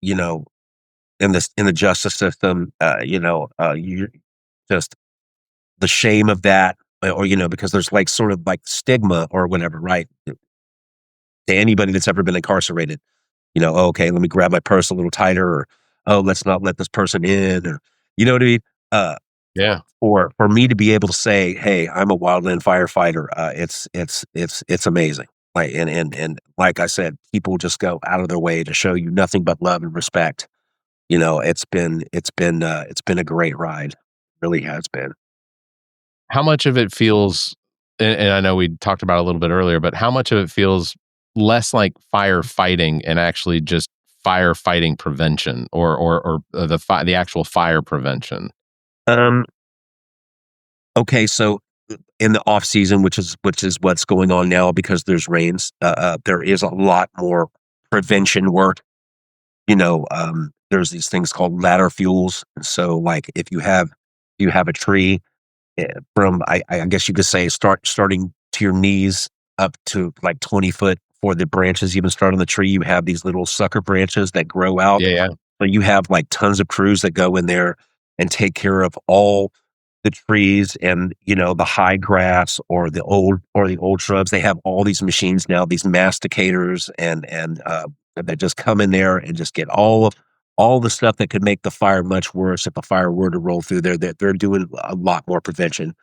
you know, in the justice system, you know, you just the shame of that, or, you know, because there's like sort of like stigma or whatever, right? To anybody that's ever been incarcerated, you know, okay, let me grab my purse a little tighter, or, oh, let's not let this person in, or, you know what I mean? Yeah. Or for me to be able to say, hey, I'm a wildland firefighter, it's amazing. Like, and like I said, people just go out of their way to show you nothing but love and respect. You know, it's been a great ride. Really has been. How much of it feels, and I know we talked about it a little bit earlier, but how much of it feels less like firefighting and actually just firefighting prevention, or the actual fire prevention? Okay, so in the off season, which is what's going on now because there's rains, there is a lot more prevention work. You know, there's these things called ladder fuels. So, like, if you have a tree, from I guess you could say starting to your knees up to like 20 foot before the branches even start on the tree, you have these little sucker branches that grow out. Yeah. But you have like tons of crews that go in there and take care of all the trees, and, you know, the high grass or the old shrubs. They have all these machines now, these masticators, and that just come in there and just get all the stuff that could make the fire much worse if a fire were to roll through there. They're doing a lot more prevention.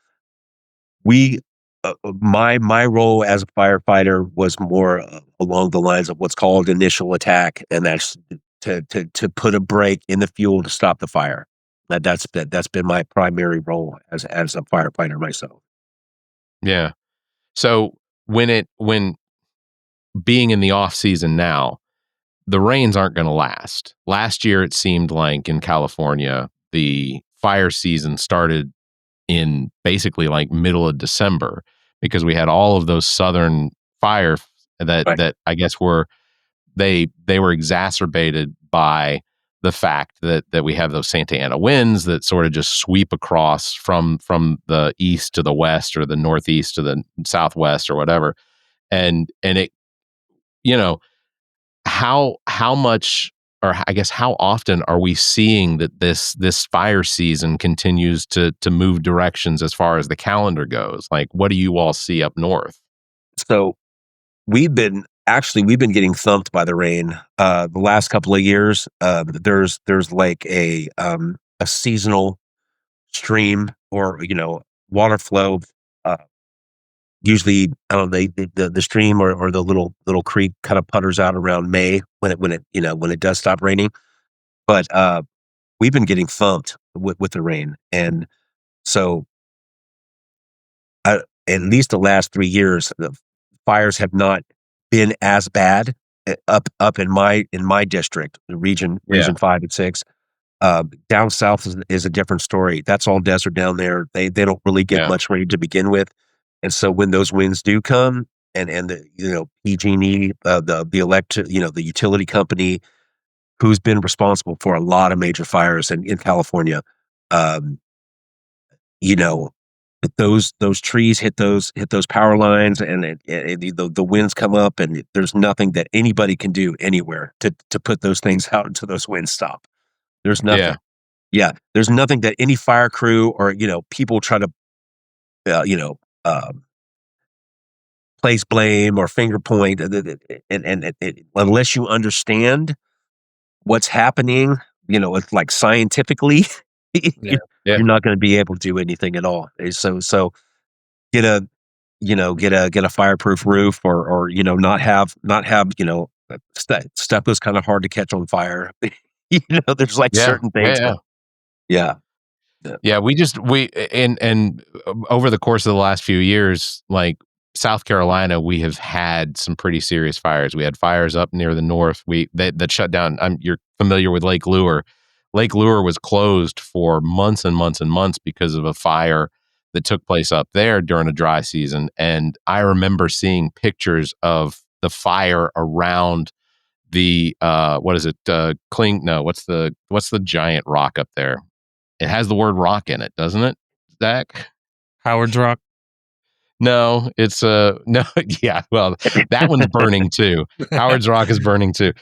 We my role as a firefighter was more along the lines of what's called initial attack, and that's to put a break in the fuel to stop the fire. That's been my primary role as a firefighter myself. Yeah. So when being in the off season now, the rains aren't going to last. Last year, it seemed like in California, the fire season started in basically like middle of December, because we had all of those southern fires Right. that I guess were they were exacerbated by the fact that we have those Santa Ana winds that sort of just sweep across from the east to the west, or the northeast to the southwest, or whatever. And it, you know, how much, or I guess how often are we seeing that this fire season continues to move directions as far as the calendar goes? Like, what do you all see up north? So we've been getting thumped by the rain the last couple of years. There's like a seasonal stream, or, you know, water flow. Usually, I don't know, the stream, or the little creek kind of putters out around May when it, you know, when it does stop raining. But we've been getting thumped with the rain. And so at least the last 3 years, the fires have not been as bad up in my district, the region 5 and 6. Down south is a different story. That's all desert down there. They don't really get much rain to begin with. And so when those winds do come, and the PG&E, the utility company, who's been responsible for a lot of major fires in California, those trees hit those power lines, and the winds come up, and there's nothing that anybody can do anywhere to put those things out until those winds stop. There's nothing. Yeah, there's nothing that any fire crew or people try to place blame or finger point, and unless you understand what's happening, it's like scientifically, you're not going to be able to do anything at all. So get a fireproof roof, or not have stuff that's kind of hard to catch on fire. There's like certain things. Yeah. And over the course of the last few years, like South Carolina, we have had some pretty serious fires. We had fires up near the north. That shut down. You're familiar with Lake Lure. Lake Lure was closed for months and months and months because of a fire that took place up there during a dry season. And I remember seeing pictures of the fire around the what's the giant rock up there? It has the word rock in it, doesn't it, Zach? Howard's Rock? No, it's no. Yeah, well, that one's burning too. Howard's Rock is burning too.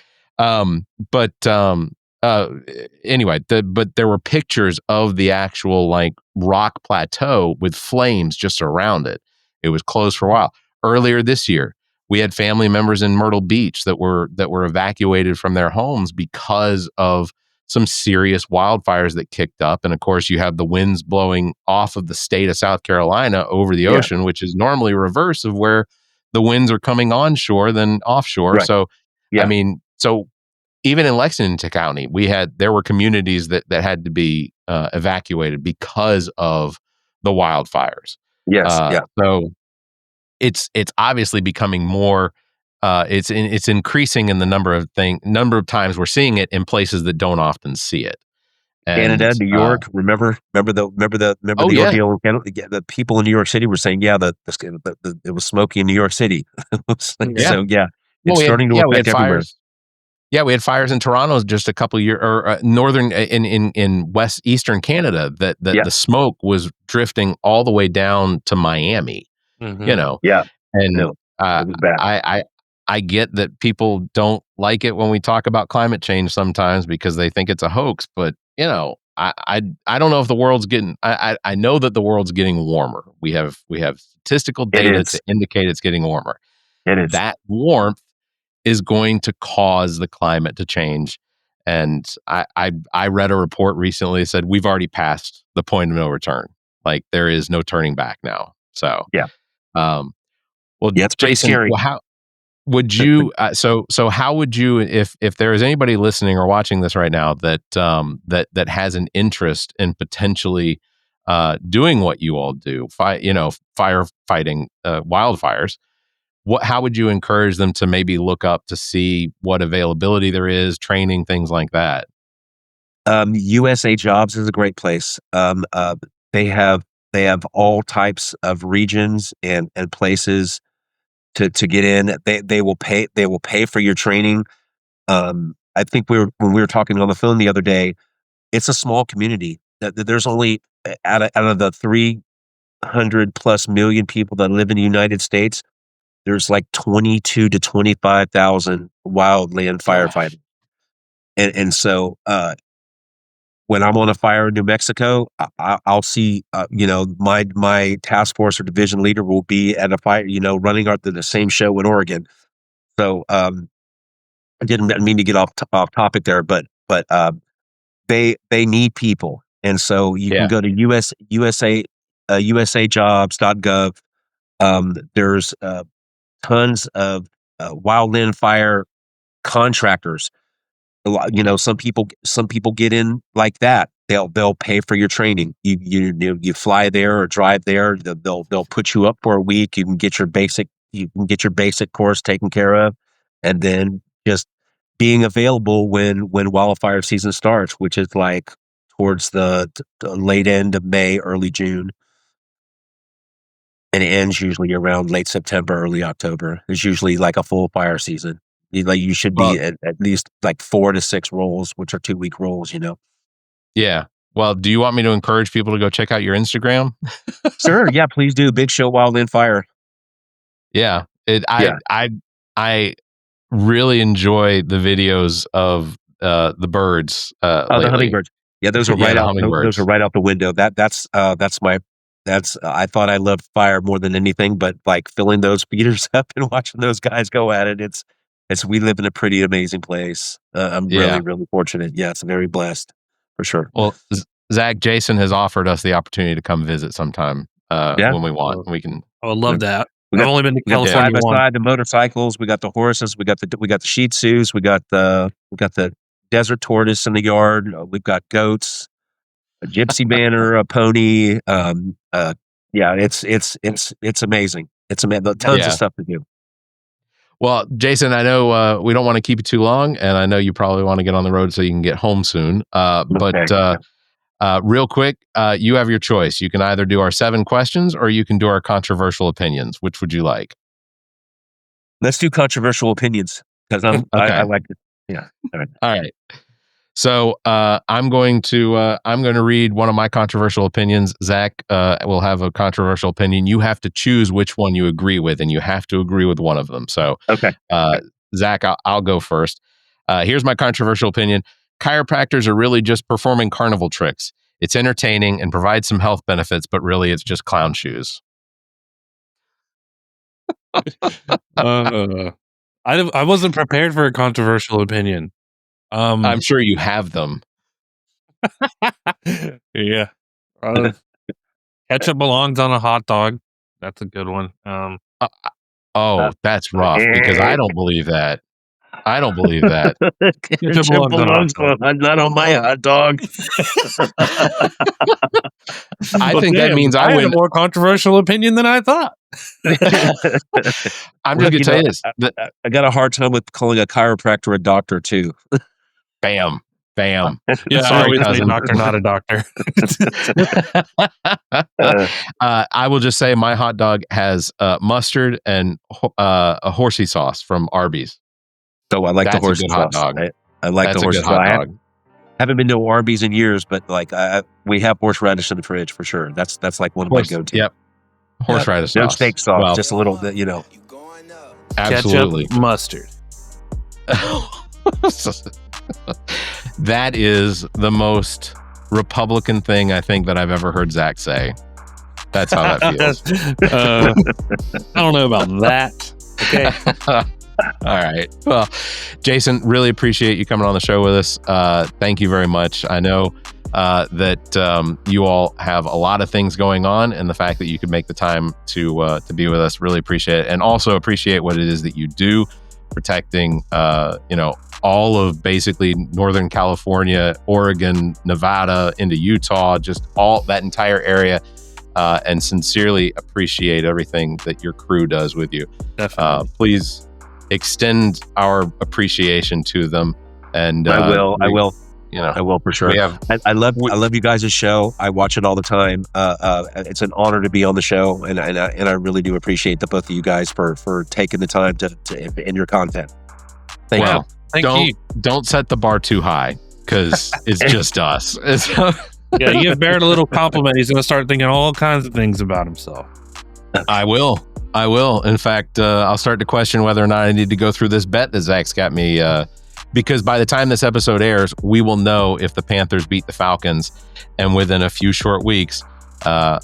Anyway, but there were pictures of the actual like rock plateau with flames just around it. It was closed for a while. Earlier this year, we had family members in Myrtle Beach that were evacuated from their homes because of some serious wildfires that kicked up. And of course, you have the winds blowing off of the state of South Carolina over the ocean, which is normally reverse of where the winds are coming onshore than offshore. Right. So, so even in Lexington County, there were communities that had to be evacuated because of the wildfires. Yes. So it's obviously becoming more. It's increasing in the number of times we're seeing it in places that don't often see it. And, Canada, New York. Remember the ordeal. The people in New York City were saying, it was smoky in New York City. It's starting to affect everywhere. Yeah, we had fires in Toronto just a couple years, or northern in eastern Canada. That the smoke was drifting all the way down to Miami. Mm-hmm. And I get that people don't like it when we talk about climate change sometimes because they think it's a hoax, but I don't know if the world's getting. I know that the world's getting warmer. We have statistical data to indicate it's getting warmer. It is. That warmth is going to cause the climate to change. And I read a report recently that said we've already passed the point of no return. Like there is no turning back now. So it's pretty Jason, scary. How would you? So how would you, if there is anybody listening or watching this right now that has an interest in potentially doing what you all do, firefighting wildfires? How would you encourage them to maybe look up to see what availability there is, training, things like that? USA Jobs is a great place. They have all types of regions and places to get in. They will pay for your training. I think when we were talking on the phone the other day, it's a small community. There's only out of the 300 plus million people that live in the United States, there's like 22 to 25,000 wildland firefighters. And so when I'm on a fire in New Mexico, I'll see, my task force or division leader will be at a fire, running the same show in Oregon. So I didn't mean to get off topic there, but they need people. And so you can go to usajobs.gov. There's tons of wildland fire contractors some people get in like that. They'll pay for your training. You fly there or drive there. They'll put you up for a week. You can get your basic course taken care of, and then just being available when wildfire season starts, which is like towards the late end of May, early June, and it ends usually around late September, early October. It's usually like a full fire season. You should be at least like 4 to 6 rolls, which are 2-week rolls. Yeah. Well, do you want me to encourage people to go check out your Instagram? Sure. Yeah, please do. Big Show Wildland Fire. Yeah. I really enjoy the videos of the birds. The hummingbirds. Yeah, those are right out. Those are right out the window. I thought I loved fire more than anything, but like filling those feeders up and watching those guys go at it. It's we live in a pretty amazing place. I'm really, really fortunate. Yeah, it's very blessed for sure. Well, Zach, Jason has offered us the opportunity to come visit sometime when we want. We can. I would love that. I've only been to California side by side, the motorcycles. We got the horses. We got the Shih Tzus. We got the desert tortoise in the yard. We've got goats, a gypsy banner, a pony. It's amazing. It's tons of stuff to do. Well, Jason, I know we don't want to keep you too long, and I know you probably want to get on the road so you can get home soon. But real quick, you have your choice. You can either do our 7 questions or you can do our controversial opinions. Which would you like? Let's do controversial opinions because I like it. Yeah. All right. So I'm going to read one of my controversial opinions. Zach will have a controversial opinion. You have to choose which one you agree with, and you have to agree with one of them. So, okay. Zach, I'll go first. Here's my controversial opinion. Chiropractors are really just performing carnival tricks. It's entertaining and provides some health benefits, but really it's just clown shoes. I wasn't prepared for a controversial opinion. I'm sure you have them. Yeah. Ketchup belongs on a hot dog. That's a good one. That's rough because I don't believe that. Ketchup belongs not on my hot dog. I think that means I win. Have a more controversial opinion than I thought. I'm just going to tell you this. I got a hard time with calling a chiropractor a doctor too. Bam. Yeah, sorry, cousin. Doctor, not a doctor. I will just say my hot dog has mustard and a horsey sauce from Arby's. So I like the horsey sauce. Hot dog. I like the horsey sauce. I haven't been to Arby's in years, but like we have horseradish in the fridge for sure. That's like one of my go-to. Yep. Horseradish sauce. No steak sauce, just a little bit, Absolutely. Ketchup, mustard. That is the most Republican thing I think that I've ever heard Zach say. That's how that feels. I don't know about that. Okay. All right. Well, Jason, really appreciate you coming on the show with us. Thank you very much. I know that you all have a lot of things going on, and the fact that you could make the time to be with us, really appreciate it, and also appreciate what it is that you do, protecting all of basically Northern California, Oregon, Nevada, into Utah, just all that entire area, and sincerely appreciate everything that your crew does with you. Definitely. Please extend our appreciation to them. And I will. I will for sure. I love you guys' show. I watch it all the time. It's an honor to be on the show, and I really do appreciate the both of you guys for taking the time to in your content. Thank you. Don't set the bar too high, because it's just us. Yeah, you give Barrett a little compliment. He's going to start thinking all kinds of things about himself. I will. In fact, I'll start to question whether or not I need to go through this bet that Zach's got me. Because by the time this episode airs, we will know if the Panthers beat the Falcons, and within a few short weeks, I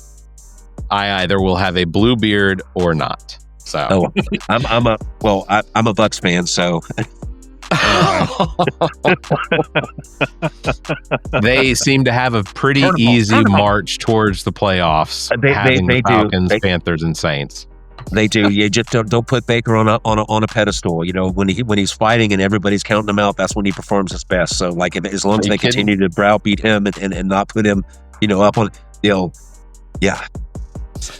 either will have a blue beard or not. So I'm a Bucs fan, so. They seem to have a pretty easy march towards the playoffs. They Falcons, do. Panthers, and Saints. They do. You just don't put Baker on a pedestal. You know, when he's fighting and everybody's counting him out, that's when he performs his best. So like, as long as they continue to browbeat him and not put him, up on, yeah.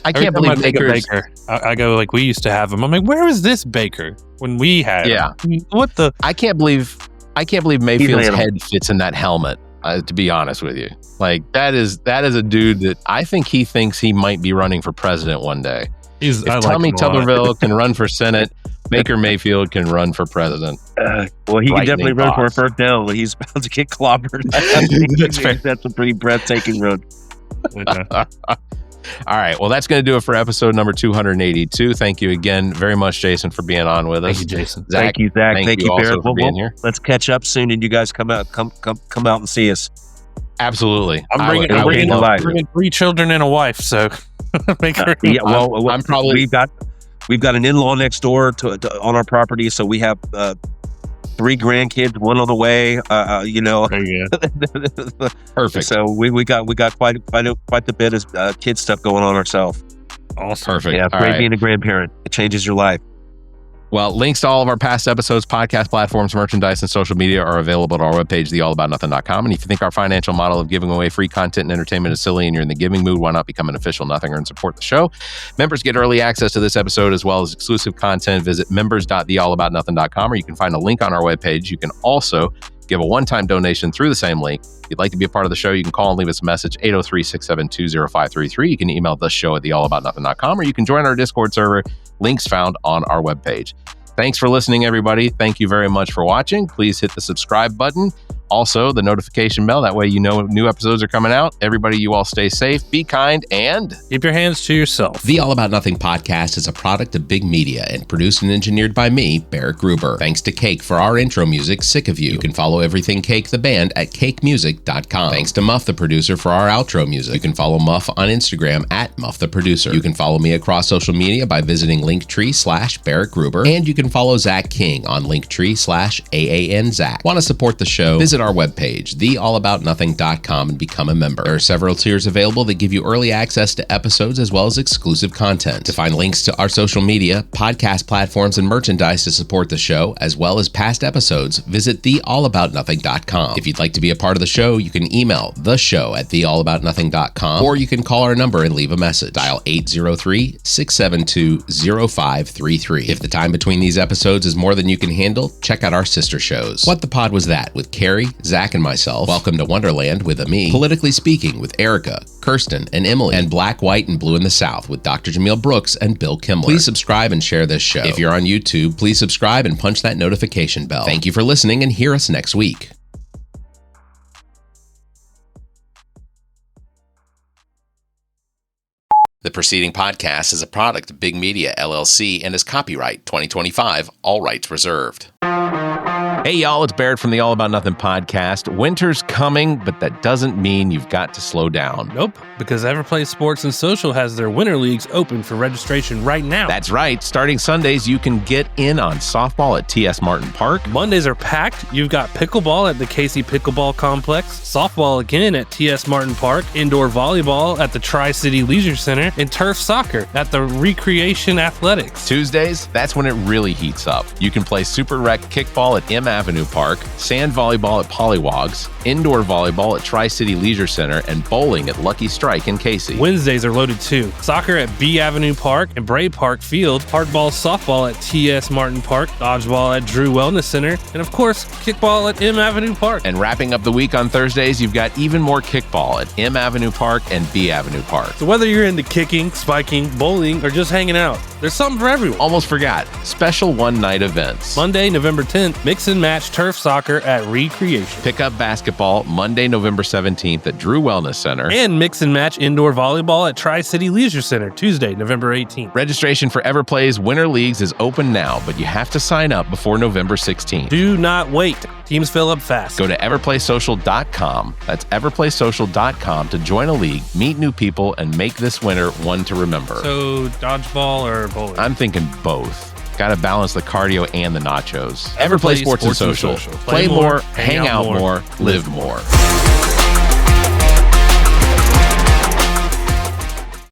I can't believe Baker. I go like, we used to have him. I'm like, where was this Baker when we had him? What the? I can't believe Mayfield's head fits in that helmet. To be honest with you, like that is a dude that I think he thinks he might be running for president one day. If Tommy Tuberville can run for Senate, Baker Mayfield can run for president. Well, he can definitely run for a first down when he's about to get clobbered. That's a pretty breathtaking run. All right. Well, that's going to do it for episode number 282. Thank you again very much, Jason, for being on with us. Thank you, Jason. Zach, thank you, Zach. Thank you, Barrett. for being here. Let's catch up soon, and you guys come out and see us. Absolutely. I'm bringing 3 children and a wife, so make her. I'm probably we've got an in-law next door to on our property, so we have 3 grandkids, 1 on the way. There you go. Perfect. So we got quite a bit of kid stuff going on ourselves. Awesome. Perfect. Yeah, it's great being a grandparent. It changes your life. Well, links to all of our past episodes, podcast platforms, merchandise, and social media are available at our webpage, theallaboutnothing.com. And if you think our financial model of giving away free content and entertainment is silly and you're in the giving mood, why not become an official Nothinger and support the show? Members get early access to this episode as well as exclusive content. Visit members.theallaboutnothing.com, or you can find a link on our webpage. You can also give a one-time donation through the same link. If you'd like to be a part of the show, you can call and leave us a message, 803-672-0533. You can email the show at theallaboutnothing.com, or you can join our Discord server. Links found on our webpage. Thanks for listening, everybody. Thank you very much for watching. Please hit the subscribe button. Also, the notification bell. That way you know new episodes are coming out. Everybody, you all stay safe, be kind, and keep your hands to yourself. The All About Nothing podcast is a product of Big Media and produced and engineered by me, Barrett Gruber. Thanks to Cake for our intro music, Sick of You. You can follow everything Cake the band at cakemusic.com. Thanks to Muff the producer for our outro music. You can follow Muff on Instagram at Muff the producer. You can follow me across social media by visiting Linktree/Barrett Gruber. And you can follow Zach King on Linktree/AANZach. Want to support the show? Visit our webpage, theallaboutnothing.com, and become a member. There are several tiers available that give you early access to episodes as well as exclusive content. To find links to our social media, podcast platforms, and merchandise to support the show, as well as past episodes, visit theallaboutnothing.com. If you'd like to be a part of the show, you can email theshow@theallaboutnothing.com, or you can call our number and leave a message. Dial 803-672-0533. If the time between these episodes is more than you can handle, check out our sister shows. What the Pod Was That with Carrie, Zach, and myself. Welcome to Wonderland with Ami. Politically Speaking with Erica, Kirsten, and Emily. And Black, White, and Blue in the South with Dr. Jameel Brooks and Bill Kimmler. Please subscribe and share this show. If you're on YouTube, please subscribe and punch that notification bell. Thank you for listening, and hear us next week. The preceding podcast is a product of Big Media, LLC, and is copyright 2025, all rights reserved. Hey, y'all, it's Barrett from the All About Nothing podcast. Winter's coming, but that doesn't mean you've got to slow down. Nope, because Everplay Sports and Social has their winter leagues open for registration right now. That's right. Starting Sundays, you can get in on softball at TS Martin Park. Mondays are packed. You've got pickleball at the Casey Pickleball Complex, softball again at TS Martin Park, indoor volleyball at the Tri-City Leisure Center, and turf soccer at the Recreation Athletics. Tuesdays, that's when it really heats up. You can play Super Rec kickball at M Avenue Park, sand volleyball at Pollywogs, indoor volleyball at Tri-City Leisure Center, and bowling at Lucky Strike in Casey. Wednesdays are loaded too. Soccer at B Avenue Park and Bray Park Field, hardball softball at TS Martin Park, dodgeball at Drew Wellness Center, and of course, kickball at M Avenue Park. And wrapping up the week on Thursdays, you've got even more kickball at M Avenue Park and B Avenue Park. So whether you're into kicking, spiking, bowling, or just hanging out, there's something for everyone. Almost forgot. Special one-night events. Monday, November 10th, mix and match turf soccer at Recreation. Pick up basketball Monday, November 17th at Drew Wellness Center. And mix and match indoor volleyball at Tri-City Leisure Center, Tuesday, November 18th. Registration for Everplay's Winter Leagues is open now, but you have to sign up before November 16th. Do not wait. Teams fill up fast. Go to everplaysocial.com. That's everplaysocial.com to join a league, meet new people, and make this winter one to remember. So, dodgeball or bowling? I'm thinking both. Got to balance the cardio and the nachos. Everplay Sports and Social. Play more, hang out more, live more.